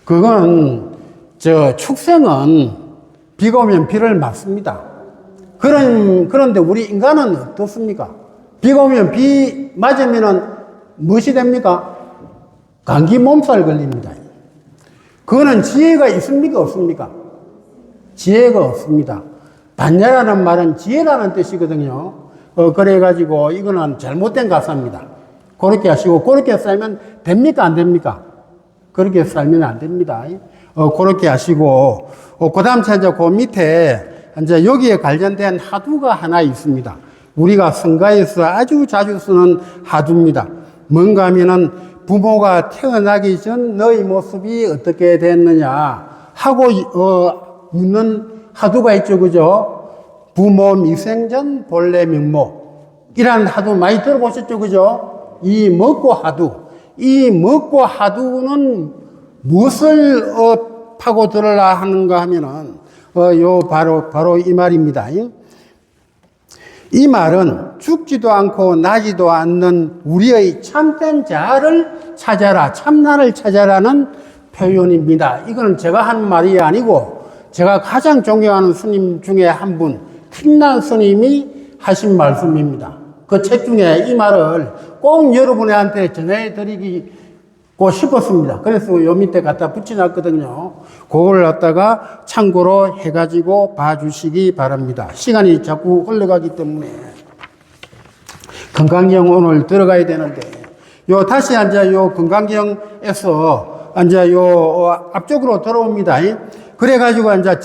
Speaker 2: 그건 축생은 비가 오면 비를 맞습니다. 그런데 우리 인간은 어떻습니까? 비가 오면 비 맞으면은 무엇이 됩니까? 감기 몸살 걸립니다. 그거는 지혜가 있습니까? 없습니까? 지혜가 없습니다. 반야라는 말은 지혜라는 뜻이거든요. 그래가지고 이거는 잘못된 가사입니다. 그렇게 하시고, 그렇게 살면 됩니까? 안 됩니까? 그렇게 살면 안 됩니다. 그렇게 하시고, 그 다음 이제 그 밑에 이제 여기에 관련된 하두가 하나 있습니다. 우리가 성가에서 아주 자주 쓰는 하두입니다. 뭔가 하면은 부모가 태어나기 전 너의 모습이 어떻게 됐느냐 하고 묻는 하두가 있죠. 그죠? 부모 미생전 본래 명모. 이란 하두 많이 들어보셨죠. 그죠? 이 먹고 하두. 이 먹고 하두는 무엇을 파고 들으라 하는가 하면은 바로 이 말입니다. 이 말은 죽지도 않고 나지도 않는 우리의 참된 자아를 찾아라, 참나를 찾아라는 표현입니다. 이거는 제가 한 말이 아니고 제가 가장 존경하는 스님 중에 한 분, 틴난 스님이 하신 말씀입니다. 그 책 중에 이 말을 꼭 여러분한테 전해드리고 싶었습니다. 그래서 요 밑에 갖다 붙여놨거든요. 그걸 갖다가 참고로 해가지고 봐주시기 바랍니다. 시간이 자꾸 흘러가기 때문에 건강경 오늘 들어가야 되는데 다시 이제 건강경에서 이제 앞쪽으로 들어옵니다. 그래가지고 이제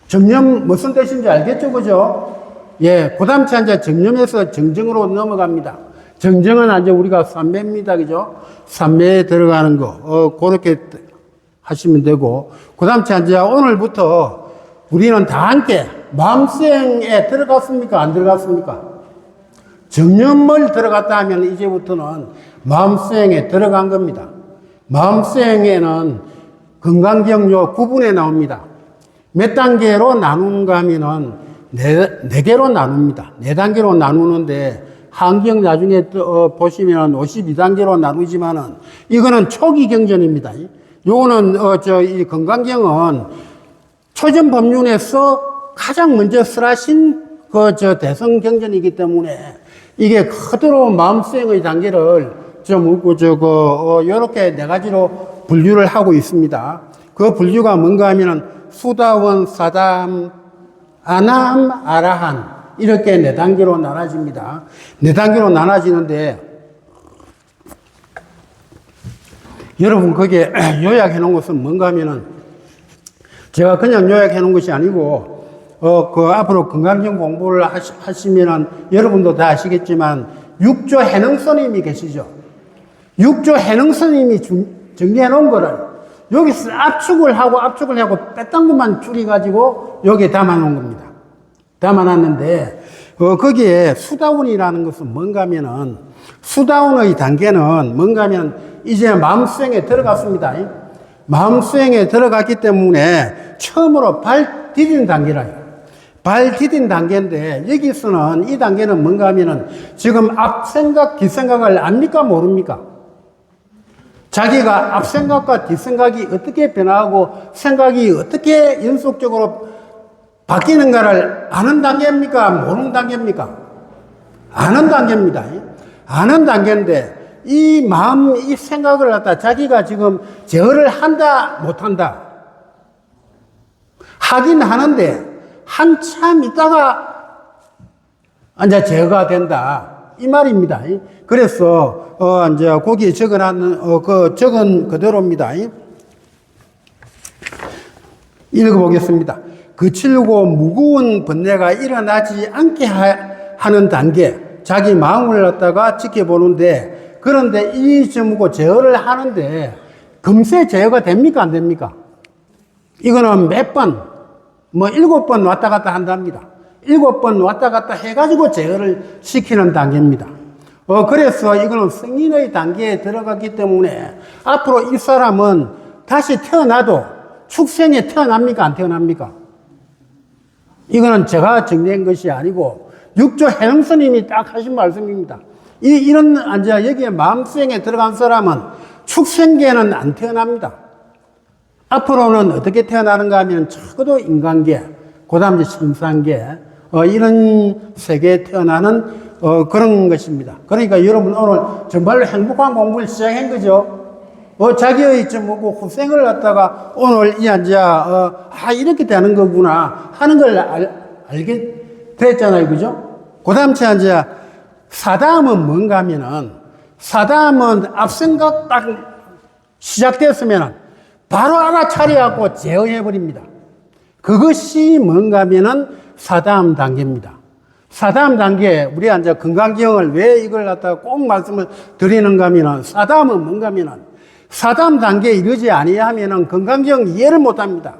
Speaker 2: 정념 무슨 뜻인지 알겠죠? 그죠? 예, 그 다음 이제 정념에서 정정으로 넘어갑니다. 정정은 이제 우리가 삼매입니다. 그죠? 삼매에 들어가는 거. 그렇게 하시면 되고. 그 다음 이제 오늘부터 우리는 다 함께 마음수행에 들어갔습니까? 안 들어갔습니까? 정념을 들어갔다 하면 이제부터는 마음수행에 들어간 겁니다. 마음수행에는 건강경요 9분에 나옵니다. 몇 단계로 나누는가 하면은 네 개로 나눕니다. 네 단계로 나누는데 한경 나중에 보시면 52단계로 나누지만은 이거는 초기 경전입니다. 요거는 이 건강경은 초전 법륜에서 가장 먼저 쓰라신 대성 경전이기 때문에 이게 그대로 마음수행의 단계를 요렇게 네 가지로 분류를 하고 있습니다. 그 분류가 뭔가 하면은 수다원, 사담, 아남, 아라한 이렇게 네 단계로 나눠집니다. 네 단계로 나눠지는데 여러분 거기에 요약해 놓은 것은 뭔가 하면은 제가 그냥 요약해 놓은 것이 아니고 앞으로 건강경 공부를 하시면은 여러분도 다 아시겠지만 육조 해능 스님이 계시죠. 육조 해능 스님이 정리해 놓은 거를 여기서 압축을 하고 뺐던 것만 줄여가지고 여기에 담아 놓은 겁니다. 담아 놨는데 거기에 수다운이라는 것은 뭔가 하면은 수다운의 단계는 뭔가 하면 이제 마음수행에 들어갔습니다. 마음수행에 들어갔기 때문에 처음으로 발 디딘 단계라요. 발 디딘 단계인데 여기서는 이 단계는 뭔가 하면은 지금 앞생각 뒷생각을 압니까 모릅니까? 자기가 앞생각과 뒷생각이 어떻게 변화하고 생각이 어떻게 연속적으로 바뀌는가를 아는 단계입니까? 모르는 단계입니까? 아는 단계입니다. 아는 단계인데 이 마음, 이 생각을 갖다 자기가 지금 제어를 한다, 못한다. 하긴 하는데 한참 있다가 이제 제어가 된다. 이 말입니다. 그래서 이제 거기에 적어놨는 적은 그대로입니다. 읽어보겠습니다. 거칠고 무거운 번뇌가 일어나지 않게 하는 단계, 자기 마음을 갖다가 지켜보는데, 그런데 이 점고 제어를 하는데 금세 제어가 됩니까, 안 됩니까? 이거는 몇 번, 7번 왔다 갔다 한답니다. 7번 왔다 갔다 해가지고 제어를 시키는 단계입니다. 그래서 이거는 승인의 단계에 들어갔기 때문에 앞으로 이 사람은 다시 태어나도 축생에 태어납니까, 안 태어납니까? 이거는 제가 정리한 것이 아니고 육조 해영 스님이 딱 하신 말씀입니다. 이런 이제 여기에 마음수행에 들어간 사람은 축생계는 안 태어납니다. 앞으로는 어떻게 태어나는가 하면 적어도 인간계, 그 다음 이제 신상계, 이런 세계에 태어나는 그런 것입니다. 그러니까 여러분 오늘 정말로 행복한 공부를 시작한 거죠. 자기의 후생을 갖다가 오늘 이렇게 되는 거구나 하는 걸 알게 됐잖아요. 그죠? 그 다음 이제 사다음은 뭔가 하면은, 사다음은 앞생각 딱 시작됐으면은 바로 알아차려갖고 제어해버립니다. 그것이 뭔가 하면은 사다음 단계입니다. 사다음 단계, 우리 이제 건강기형을 왜 이걸 갖다가 꼭 말씀을 드리는가 하면은, 사다음은 뭔가 하면은, 사다음 단계에 이르지 아니하면은 건강기형 이해를 못 합니다.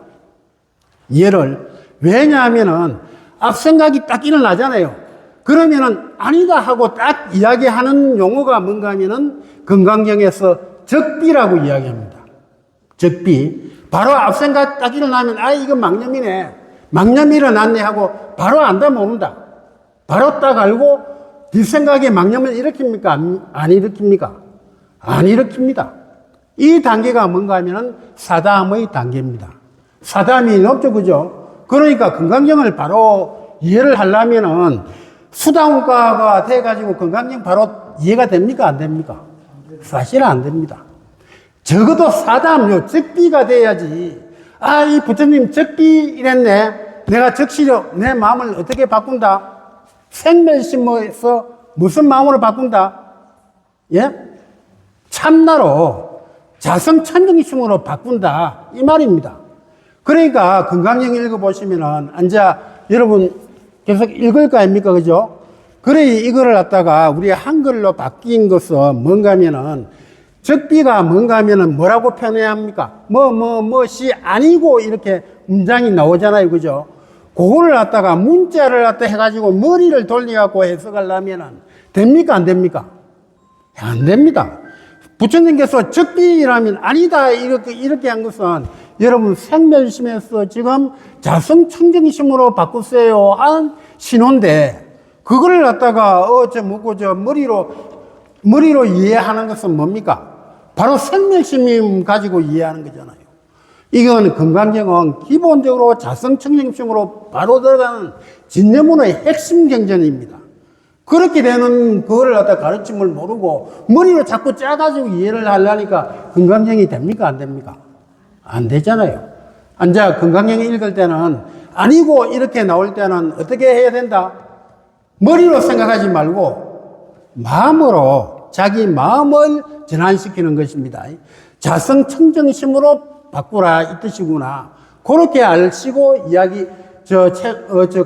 Speaker 2: 이해를. 왜냐하면은, 앞생각이 딱 일어나잖아요. 그러면은, 아니다 하고 딱 이야기하는 용어가 뭔가 하면은, 건강경에서 적비라고 이야기합니다. 적비. 바로 앞생각 딱 일어나면, 이거 망념이네. 망념이 일어났네 하고, 바로 안다 모른다. 바로 딱 알고, 뒷생각에 망념을 일으킵니까? 안 일으킵니까? 안 일으킵니다. 이 단계가 뭔가 하면은, 사다음의 단계입니다. 사다음이 높죠, 그죠? 그러니까 건강경을 바로 이해를 하려면은, 수다원과가 돼가지고 건강경 바로 이해가 됩니까? 안 됩니까? 사실은 안 됩니다. 적어도 사담요, 적비가 돼야지. 이 부처님 적비 이랬네. 내가 적시려 내 마음을 어떻게 바꾼다? 생멸심에서 무슨 마음으로 바꾼다? 예? 참나로 자성찬정심으로 바꾼다. 이 말입니다. 그러니까 건강경 읽어보시면은, 여러분, 계속 읽을 거 아닙니까? 그죠? 그래, 이거를 갖다가 우리 한글로 바뀐 것은 뭔가 하면은, 적비가 뭔가 하면은 뭐라고 표현해야 합니까? 시 아니고 이렇게 문장이 나오잖아요. 그죠? 그거를 갖다가 문자를 갖다 해가지고 머리를 돌려갖고 해석하려면은 됩니까? 안 됩니까? 안 됩니다. 부처님께서 적비라면 아니다. 이렇게 한 것은 여러분 생멸심에서 지금 자성청정심으로 바꾸세요 한 신호인데, 그거를 갖다가 머리로 이해하는 것은 뭡니까? 바로 생멸심 가지고 이해하는 거잖아요. 이건 건강경은 기본적으로 자성청정심으로 바로 들어가는 진여문의 핵심 경전입니다. 그렇게 되는 그거를 갖다 가르침을 모르고 머리로 자꾸 짜가지고 이해를 하려니까 건강경이 됩니까? 안 됩니까? 안 되잖아요. 건강경 읽을 때는 아니고 이렇게 나올 때는 어떻게 해야 된다? 머리로 생각하지 말고 마음으로 자기 마음을 전환시키는 것입니다. 자성청정심으로 바꾸라 이 뜻이구나. 그렇게 알시고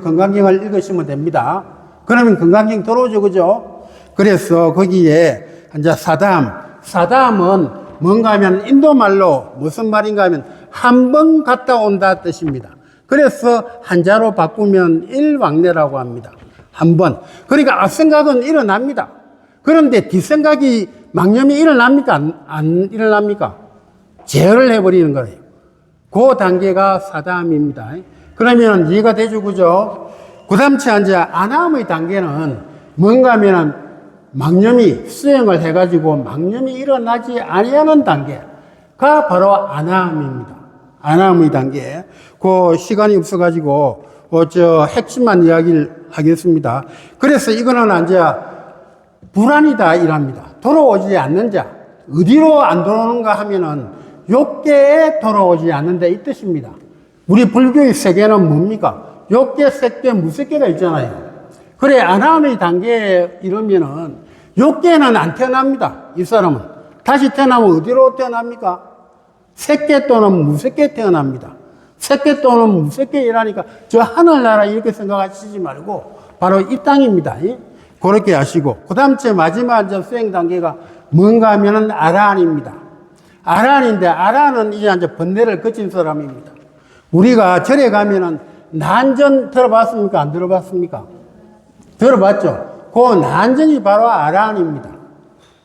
Speaker 2: 건강경을 읽으시면 됩니다. 그러면 건강경 들어오죠, 그죠? 그래서 거기에 사담은 뭔가 하면 인도말로 무슨 말인가 하면 한 번 갔다 온다 뜻입니다. 그래서 한자로 바꾸면 일왕래라고 합니다. 한 번. 그러니까 앞생각은 일어납니다. 그런데 뒷생각이 망념이 일어납니까? 안 일어납니까? 제어를 해버리는 거예요. 그 단계가 사담입니다. 그러면 이해가 되죠, 그죠? 그 다음 아나함의 단계는 뭔가 하면은 망념이 수행을 해가지고 망념이 일어나지 아니하는 단계가 바로 아나함입니다. 아나함의 단계. 그 시간이 없어가지고 핵심만 이야기를 하겠습니다. 그래서 이거는 이제 불안이다 이랍니다. 돌아오지 않는 자. 어디로 안 돌아오는가 하면은 욕계에 돌아오지 않는다 이 뜻입니다. 우리 불교의 세계는 뭡니까? 욕계, 색계, 무색계가 있잖아요. 그래, 아라한의 단계에 이르면은 욕계는 안 태어납니다. 이 사람은. 다시 태어나면 어디로 태어납니까? 색계 또는 무색계 태어납니다. 색계 또는 무색계 이라니까 저 하늘나라 이렇게 생각하시지 말고 바로 이 땅입니다. 그렇게 하시고. 그 다음 제 마지막 수행 단계가 뭔가 하면은 아라한입니다. 아라한인데 아라한은 이제 번뇌를 거친 사람입니다. 우리가 절에 가면은 난전 들어봤습니까? 안 들어봤습니까? 들어봤죠? 그 난전이 바로 아라한입니다.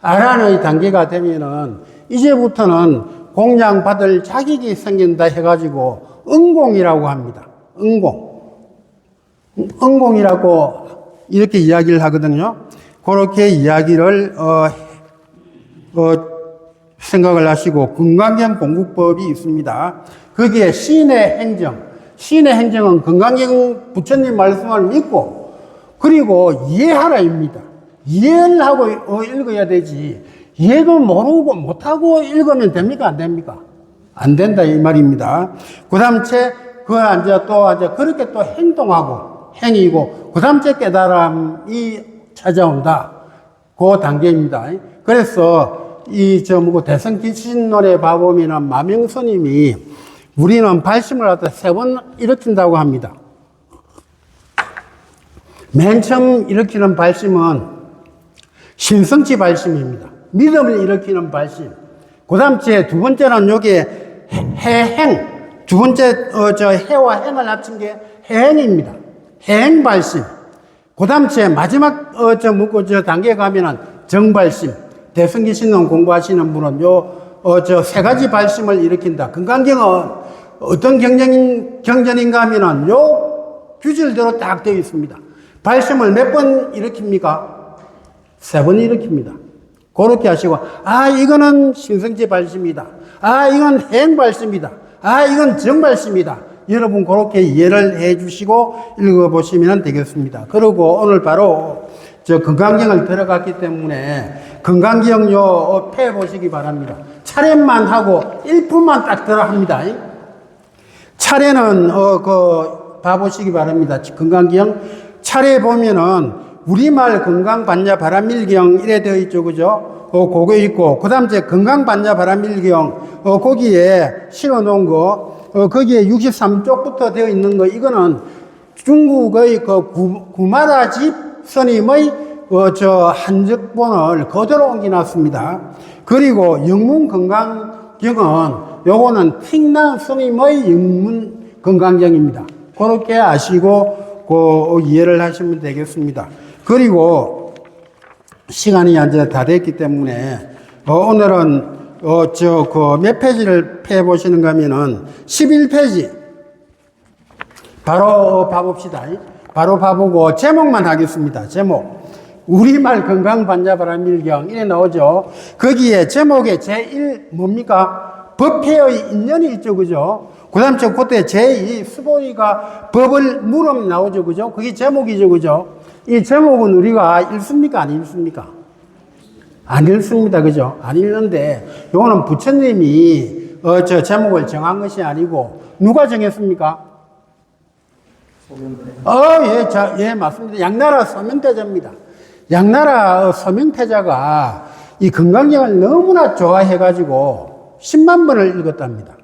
Speaker 2: 아라한의 단계가 되면은 이제부터는 공양받을 자격이 생긴다 해가지고 응공이라고 합니다. 응공이라고 이렇게 이야기를 하거든요. 그렇게 이야기를 생각을 하시고 건강경 공국법이 있습니다. 거기에 신의 행정은 건강경 부처님 말씀을 믿고 그리고 이해하라입니다. 이해를 하고 읽어야 되지. 이해도 모르고 못하고 읽으면 됩니까? 안 됩니까? 안 된다 이 말입니다. 그 다음 그렇게 또 행동하고 행위고 그 다음 깨달음이 찾아온다. 그 단계입니다. 그래서 대성기신론에 봐보면 마명스님이 우리는 발심을 갖다 3번 일으킨다고 합니다. 맨 처음 일으키는 발심은 신성치 발심입니다. 믿음을 일으키는 발심. 그 다음 두 번째는 요게 해행. 두 번째, 해와 행을 합친 게 해행입니다. 해행 발심. 그 다음 마지막, 단계에 가면은 정발심. 대성기신론 공부하시는 분은 세 가지 발심을 일으킨다. 건강경은 어떤 경전인가 하면은 규질대로 딱 되어 있습니다. 발심을 몇 번 일으킵니까? 3번 일으킵니다. 그렇게 하시고, 이거는 신성지 발심이다. 이건 해행 발심이다. 이건 정발심이다. 여러분, 그렇게 이해를 해 주시고 읽어보시면 되겠습니다. 그리고 오늘 바로 건강경을 들어갔기 때문에 건강경 폐 보시기 바랍니다. 차례만 하고 1분만 딱 들어 합니다. 차례는, 봐보시기 바랍니다. 건강경. 차례 보면은 우리말 건강반야 바람일경 이래 되어 있죠. 그죠? 그거 있고, 그 다음 건강반야 바람일경, 거기에 실어 놓은 거, 거기에 63쪽부터 되어 있는 거, 이거는 중국의 구마라집 스님의 한적본을 그대로 옮겨놨습니다. 그리고 영문건강경은 요거는 틱난 스님의 영문건강경입니다. 그렇게 아시고 이해를 하시면 되겠습니다. 그리고 시간이 이제 다 됐기 때문에 오늘은 몇 페이지를 펴보시는가 하면은 11페이지 바로 봐봅시다. 바로 봐보고 제목만 하겠습니다. 제목. 우리말 건강반야바람일경 이래 나오죠. 거기에 제목에 제1 뭡니까? 법회의 인연이 있죠. 그죠? 그 다음 그때 제2 스보이가 법을 물음 나오죠. 그죠? 그게 제목이죠. 그죠? 이 제목은 우리가 읽습니까? 안 읽습니까? 안 읽습니다. 그죠? 안 읽는데 요거는 부처님이 제목을 정한 것이 아니고 누가 정했습니까? 예, 맞습니다. 양나라 서명태자입니다. 양나라 서명태자가 이 건강경을 너무나 좋아해가지고 10만 번을 읽었답니다.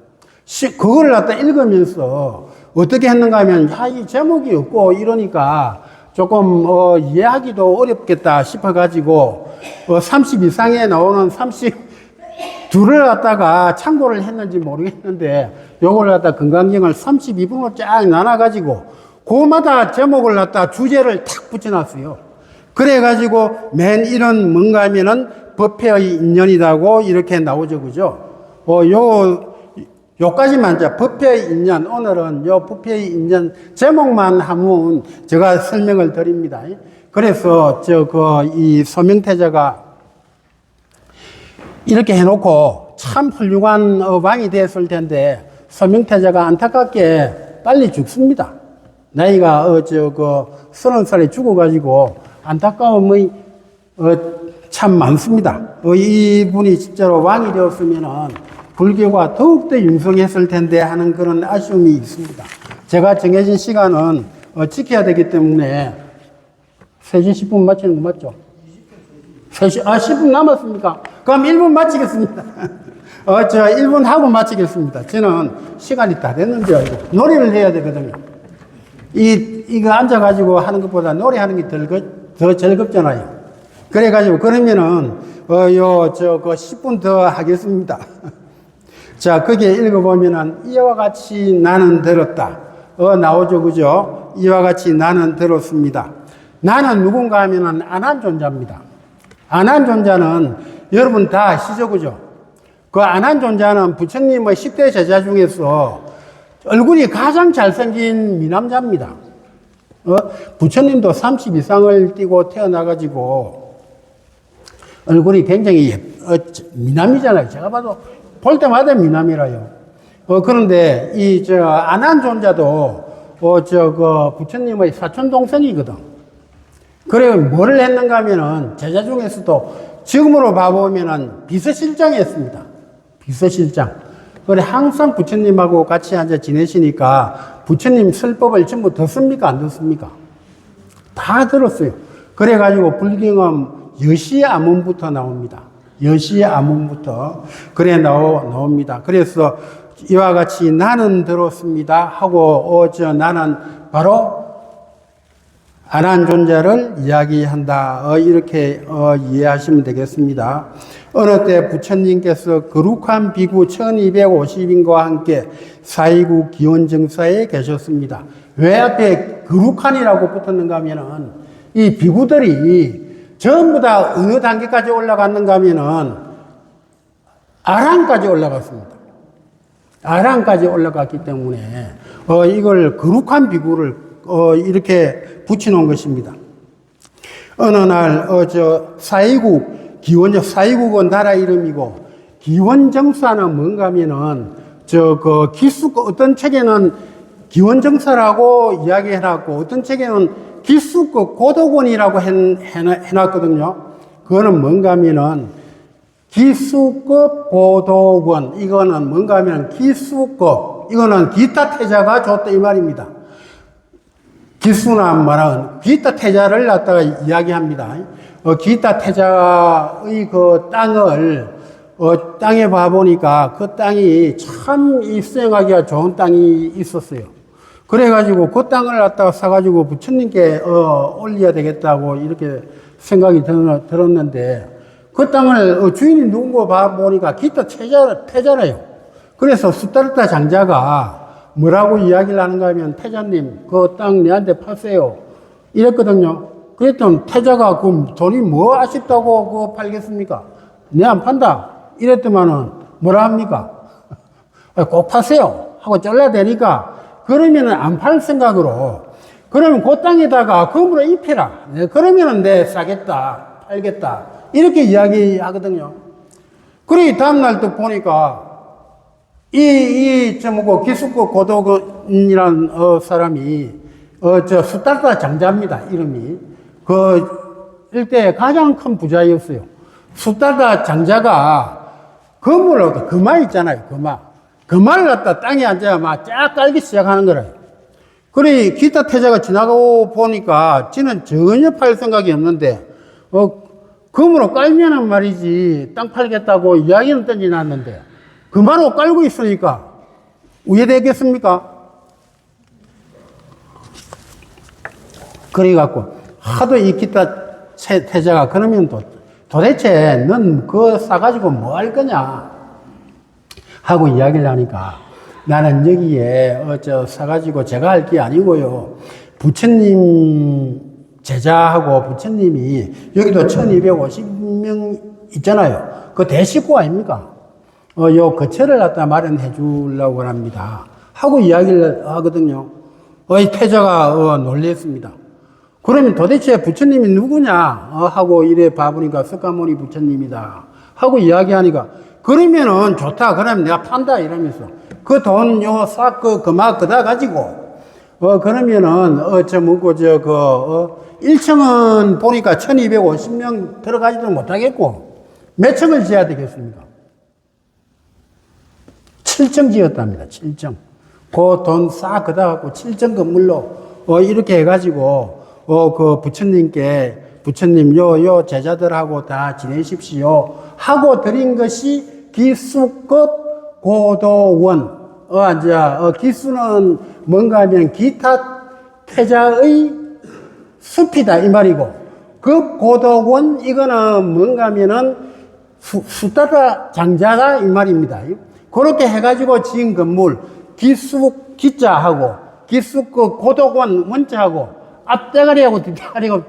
Speaker 2: 그걸 갖다 읽으면서 어떻게 했는가 하면, 이 제목이 없고 이러니까 조금, 이해하기도 어렵겠다 싶어가지고, 30 이상에 나오는 32를 갖다가 참고를 했는지 모르겠는데, 요걸 갖다 건강경을 32분으로 쫙 나눠가지고, 그마다 제목을 갖다 주제를 탁 붙여놨어요. 그래가지고, 맨 이런 뭔가 하면은 법회의 인연이라고 이렇게 나오죠. 그죠? 요까지만 이제 법회의 인연, 오늘은 요 법회의 인연 제목만 하면 제가 설명을 드립니다. 그래서 이 소명태자가 이렇게 해놓고 참 훌륭한 왕이 됐을 텐데 소명태자가 안타깝게 빨리 죽습니다. 나이가, 30살에 죽어가지고 안타까움이, 참 많습니다. 이분이 진짜로 왕이 되었으면은 불교가 더욱더 융성했을 텐데 하는 그런 아쉬움이 있습니다. 제가 정해진 시간은 지켜야 되기 때문에 3시 10분 마치는 거 맞죠? 3시, 10분 남았습니까? 그럼 1분 마치겠습니다. 1분 하고 마치겠습니다. 저는 시간이 다 됐는 줄 알고 노래를 해야 되거든요. 이거 앉아가지고 하는 것보다 노래하는 게 더 즐겁잖아요. 그래가지고, 그러면은, 10분 더 하겠습니다. 자, 거기에 읽어보면은, 이와 같이 나는 들었다. 나오죠, 그죠? 이와 같이 나는 들었습니다. 나는 누군가 하면은, 안한존자입니다. 안한존자는 여러분 다 아시죠, 그죠? 그 안한존자는 부처님의 10대 제자 중에서 얼굴이 가장 잘생긴 미남자입니다. 부처님도 30 이상을 띠고 태어나가지고 얼굴이 굉장히 미남이잖아요. 제가 봐도 볼 때마다 미남이라요. 그런데 안한존자도 부처님의 사촌 동생이거든. 그래 뭐를 했는가 하면은 제자 중에서도 지금으로 봐보면은 비서실장이었습니다. 비서실장. 그래 항상 부처님하고 같이 앉아 지내시니까 부처님 설법을 전부 듣습니까? 안 듣습니까? 다 들었어요. 그래가지고 불경험 여시 아문부터 나옵니다. 여시 아문부터 그래 나옵니다. 그래서 이와 같이 나는 들었습니다 하고 나는 바로 안한존자를 이야기한다. 이렇게 이해하시면 되겠습니다. 어느 때 부처님께서 거룩한 비구 1250인과 함께 사이구 기원정사에 계셨습니다. 왜 앞에 거룩한이라고 붙었는가 하면은 이 비구들이 전부 다 어느 단계까지 올라갔는가 하면은 아랑까지 올라갔습니다. 아랑까지 올라갔기 때문에 이걸 거룩한 비구를 이렇게 붙여놓은 것입니다. 어느 날 사이국 사이국은 나라 이름이고 기원정사는 뭔가 하면은 어떤 책에는 기원정사라고 이야기해놨고 어떤 책에는 기수급 고도권이라고 해놨거든요. 그거는 뭔가 하면은 기수급 고도권 이거는 뭔가 하면 기수급 이거는 기타 태자가 줬다 이 말입니다. 기수나 말하는 기타 태자를 갖다가 이야기합니다. 기타 태자의 그 땅을 땅에 봐보니까 그 땅이 참 수행하기가 좋은 땅이 있었어요. 그래가지고 그 땅을 갖다가 사가지고 부처님께 올려야 되겠다고 이렇게 생각이 들었는데 그 땅을 주인이 누군가 봐보니까 기타 태자래요. 그래서 수타르타 장자가 뭐라고 이야기를 하는가 하면 태자님 그 땅 내한테 파세요 이랬거든요. 그랬더니 태자가 그 돈이 뭐 아쉽다고 그거 팔겠습니까? 내 안 판다 이랬더만은 뭐라 합니까? 꼭 파세요 하고 잘라대니까 그러면은 안 팔 생각으로 그러면 그 땅에다가 건물을 입혀라. 그러면은 내 사겠다 팔겠다 이렇게 이야기하거든요. 그래 다음날 또 보니까 기숙급 고도근이라는 사람이 수타르타 장자입니다. 이름이 일대에 가장 큰 부자였어요. 수타르타 장자가 건물을 얻어 금화 있잖아요. 금화를 갖다 땅에 앉아야 막 쫙 깔기 시작하는 거래요. 그래 기타 태자가 지나가고 보니까 지는 전혀 팔 생각이 없는데 금으로 깔면은 말이지 땅 팔겠다고 이야기는 던져놨는데 금화로 깔고 있으니까 우회되겠습니까? 그래갖고 하도 이 기타 태자가 그러면 도대체 넌 그거 사가지고 뭐 할 거냐 하고 이야기를 하니까 나는 여기에 사가지고 제가 할 게 아니고요. 부처님 제자하고 부처님이 여기도 1250명 있잖아요. 그 대식구 아닙니까? 요 거처를 갖다 마련해 주려고 합니다. 하고 이야기를 하거든요. 이 태자가 놀랬습니다. 그러면 도대체 부처님이 누구냐? 하고 이래 봐보니까 석가모니 부처님이다. 하고 이야기하니까 그러면은 좋다. 그러면 내가 판다. 이러면서 그 돈, 금화 그다 가지고 그러면은, 1층은 보니까 1250명 들어가지도 못하겠고, 몇 층을 지어야 되겠습니까? 7층 지었답니다, 7층. 그 돈 싹 걷어갖고 7층 건물로, 이렇게 해가지고, 부처님, 요 제자들하고 다 지내십시오. 하고 드린 것이 기수급 고도원. 기수는 뭔가 하면 기타 태자의 숲이다, 이 말이고. 그 고도원, 이거는 뭔가 하면은 수따라 장자다, 이 말입니다. 그렇게 해가지고 지은 건물, 기수 기자하고, 기수 그 고도원 원자하고, 앞대가리하고 뒷대가리하고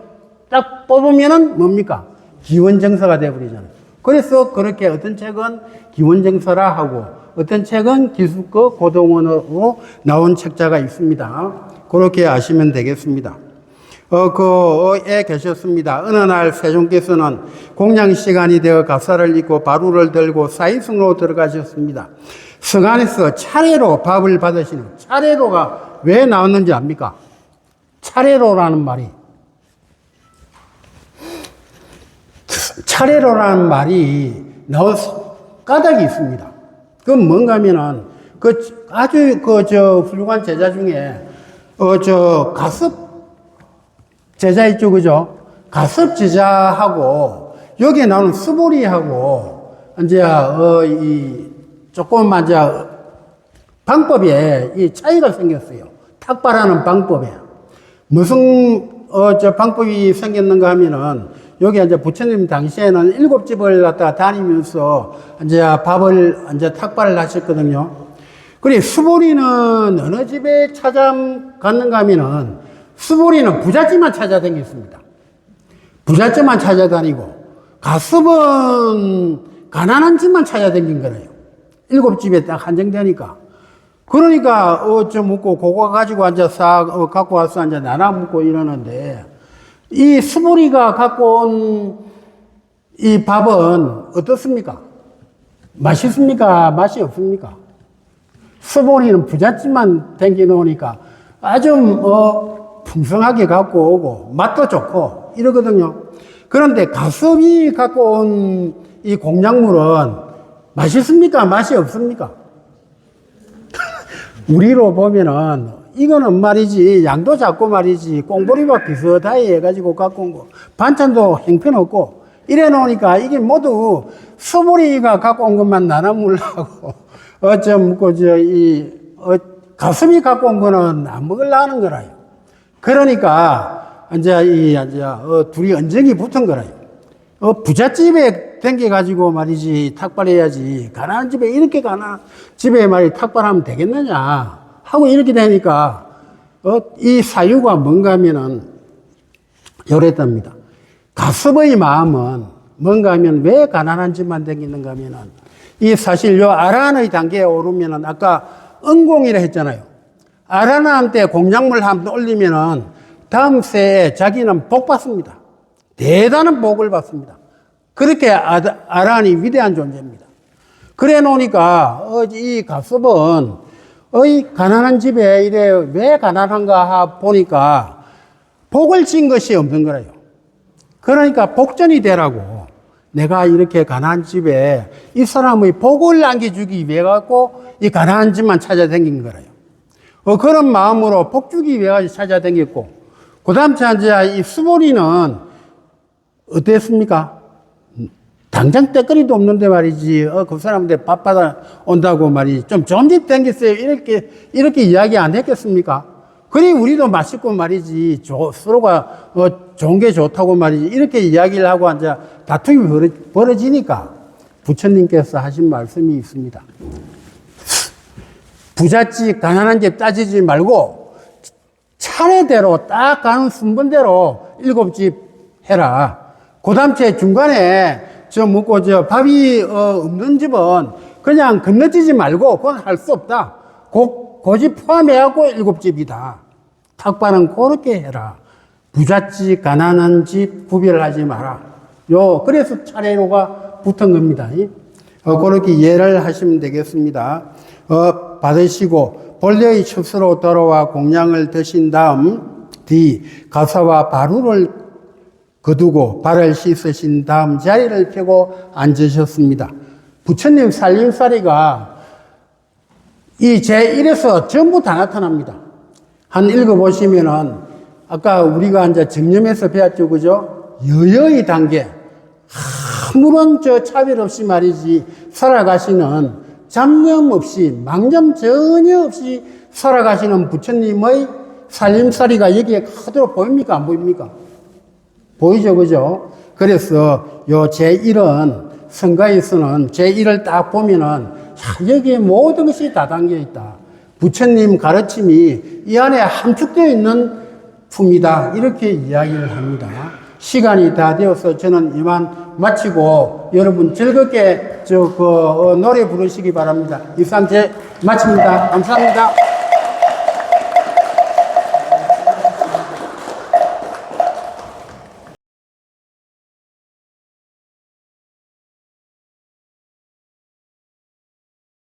Speaker 2: 딱 뽑으면은 뭡니까? 기원정서가 되어버리잖아요. 그래서 그렇게 어떤 책은 기원정서라 하고, 어떤 책은 기숙거 고동원으로 나온 책자가 있습니다. 그렇게 아시면 되겠습니다. 에 계셨습니다. 어느 날 세종께서는 공양 시간이 되어 갑사를 입고 바루를 들고 사이승로 들어가셨습니다. 성안에서 차례로 밥을 받으시는, 차례로가 왜 나왔는지 압니까? 차례로라는 말이 나올 까닭이 있습니다. 그건 뭔가 하면은, 아주 훌륭한 제자 중에, 가섭 제자 있죠, 그죠? 가섭 제자하고, 여기에 나오는 수보리하고, 조금만, 방법에 이 차이가 생겼어요. 탁발하는 방법에. 무슨, 방법이 생겼는가 하면은, 여기 부처님 당시에는 7집을 갖다가 다니면서, 밥을, 탁발을 하셨거든요. 그리고 수보리는 어느 집에 찾아갔는가 하면은, 수보리는 부잣집만 찾아다녔습니다. 부잣집만 찾아다니고, 가섭은 가난한 집만 찾아다닌 거예요. 7집에 딱 한정되니까. 그러니까, 묻고, 그거 가지고 갖고 와서 나눠 묻고 이러는데, 이 수보리가 갖고 온 이 밥은 어떻습니까? 맛있습니까? 맛이 없습니까? 수보리는 부잣집만 댕겨 놓으니까 아주, 풍성하게 갖고 오고, 맛도 좋고, 이러거든요. 그런데 가섭이 갖고 온 이 공작물은 맛있습니까? 맛이 없습니까? 우리로 보면은, 이거는 말이지, 양도 작고 말이지, 꽁보리밥 비슷하게 해가지고 갖고 온 거, 반찬도 형편없고, 이래 놓으니까 이게 모두 수보리가 갖고 온 것만 나눠 먹으려고, 가슴이 갖고 온 거는 안 먹으려는 거라요. 그러니까, 둘이 언쟁이 붙은 거라요. 부잣집에 댕겨가지고 말이지, 탁발해야지. 가난한 집에, 이렇게 가난한 집에 말이 탁발하면 되겠느냐. 하고 이렇게 되니까, 이 사유가 뭔가 하면은, 요랬답니다. 가섭의 마음은 뭔가 하면 왜 가난한 집만 댕기는가 하면은, 이 사실 아란의 단계에 오르면은, 아까 은공이라 했잖아요. 아란한테 공작물 한번 올리면은, 다음 세에 자기는 복 받습니다. 대단한 복을 받습니다. 그렇게 아란이 위대한 존재입니다. 그래 놓으니까, 이 가섭은, 가난한 집에 이래 왜 가난한가 보니까 복을 진 것이 없는 거예요. 그러니까 복전이 되라고 내가 이렇게 가난한 집에 이 사람의 복을 안겨주기 위해 갖고 이 가난한 집만 찾아다닌 거예요. 그런 마음으로 복 주기 위해 찾아다녔고, 그 다음 이 수보리는 어땠습니까? 당장 때거리도 없는데 말이지, 그 사람한테 밥 받아 온다고 말이지, 좀 좋은 집 댕겼어요. 이렇게 이야기 안 했겠습니까? 그래, 우리도 맛있고 말이지, 서로가, 좋은 게 좋다고 말이지, 이렇게 이야기를 하고 다툼이 벌어지니까 부처님께서 하신 말씀이 있습니다. 부잣집, 가난한 집 따지지 말고, 차례대로 딱 가는 순번대로 7집 해라. 그 다음 중간에, 밥이, 없는 집은 그냥 건너뛰지 말고, 그건 할 수 없다. 고집 포함해갖고 7집이다. 탁발은 그렇게 해라. 부잣집, 가난한 집 구별하지 마라. 그래서 차례로가 붙은 겁니다. 그렇게 이해를 하시면 되겠습니다. 받으시고, 본래의 처소로 돌아와 공양을 드신 다음 뒤 가사와 바루를 거두고 발을 씻으신 다음 자리를 펴고 앉으셨습니다. 부처님 살림살이가 이 제1에서 전부 다 나타납니다. 한 읽어보시면은 아까 우리가 이제 정념에서 배웠죠, 그죠? 여여의 단계, 아무런 차별 없이 말이지 살아가시는 잡념 없이 망념 전혀 없이 살아가시는 부처님의 살림살이가 여기에 그대로 보입니까? 안 보입니까? 보이죠, 그죠? 그래서 요 제1은 성가에서는 제1을 딱 보면은 여기에 모든 것이 다 담겨 있다. 부처님 가르침이 이 안에 함축되어 있는 품이다. 이렇게 이야기를 합니다. 시간이 다 되어서 저는 이만 마치고 여러분 즐겁게 노래 부르시기 바랍니다. 이상 제 마칩니다. 감사합니다.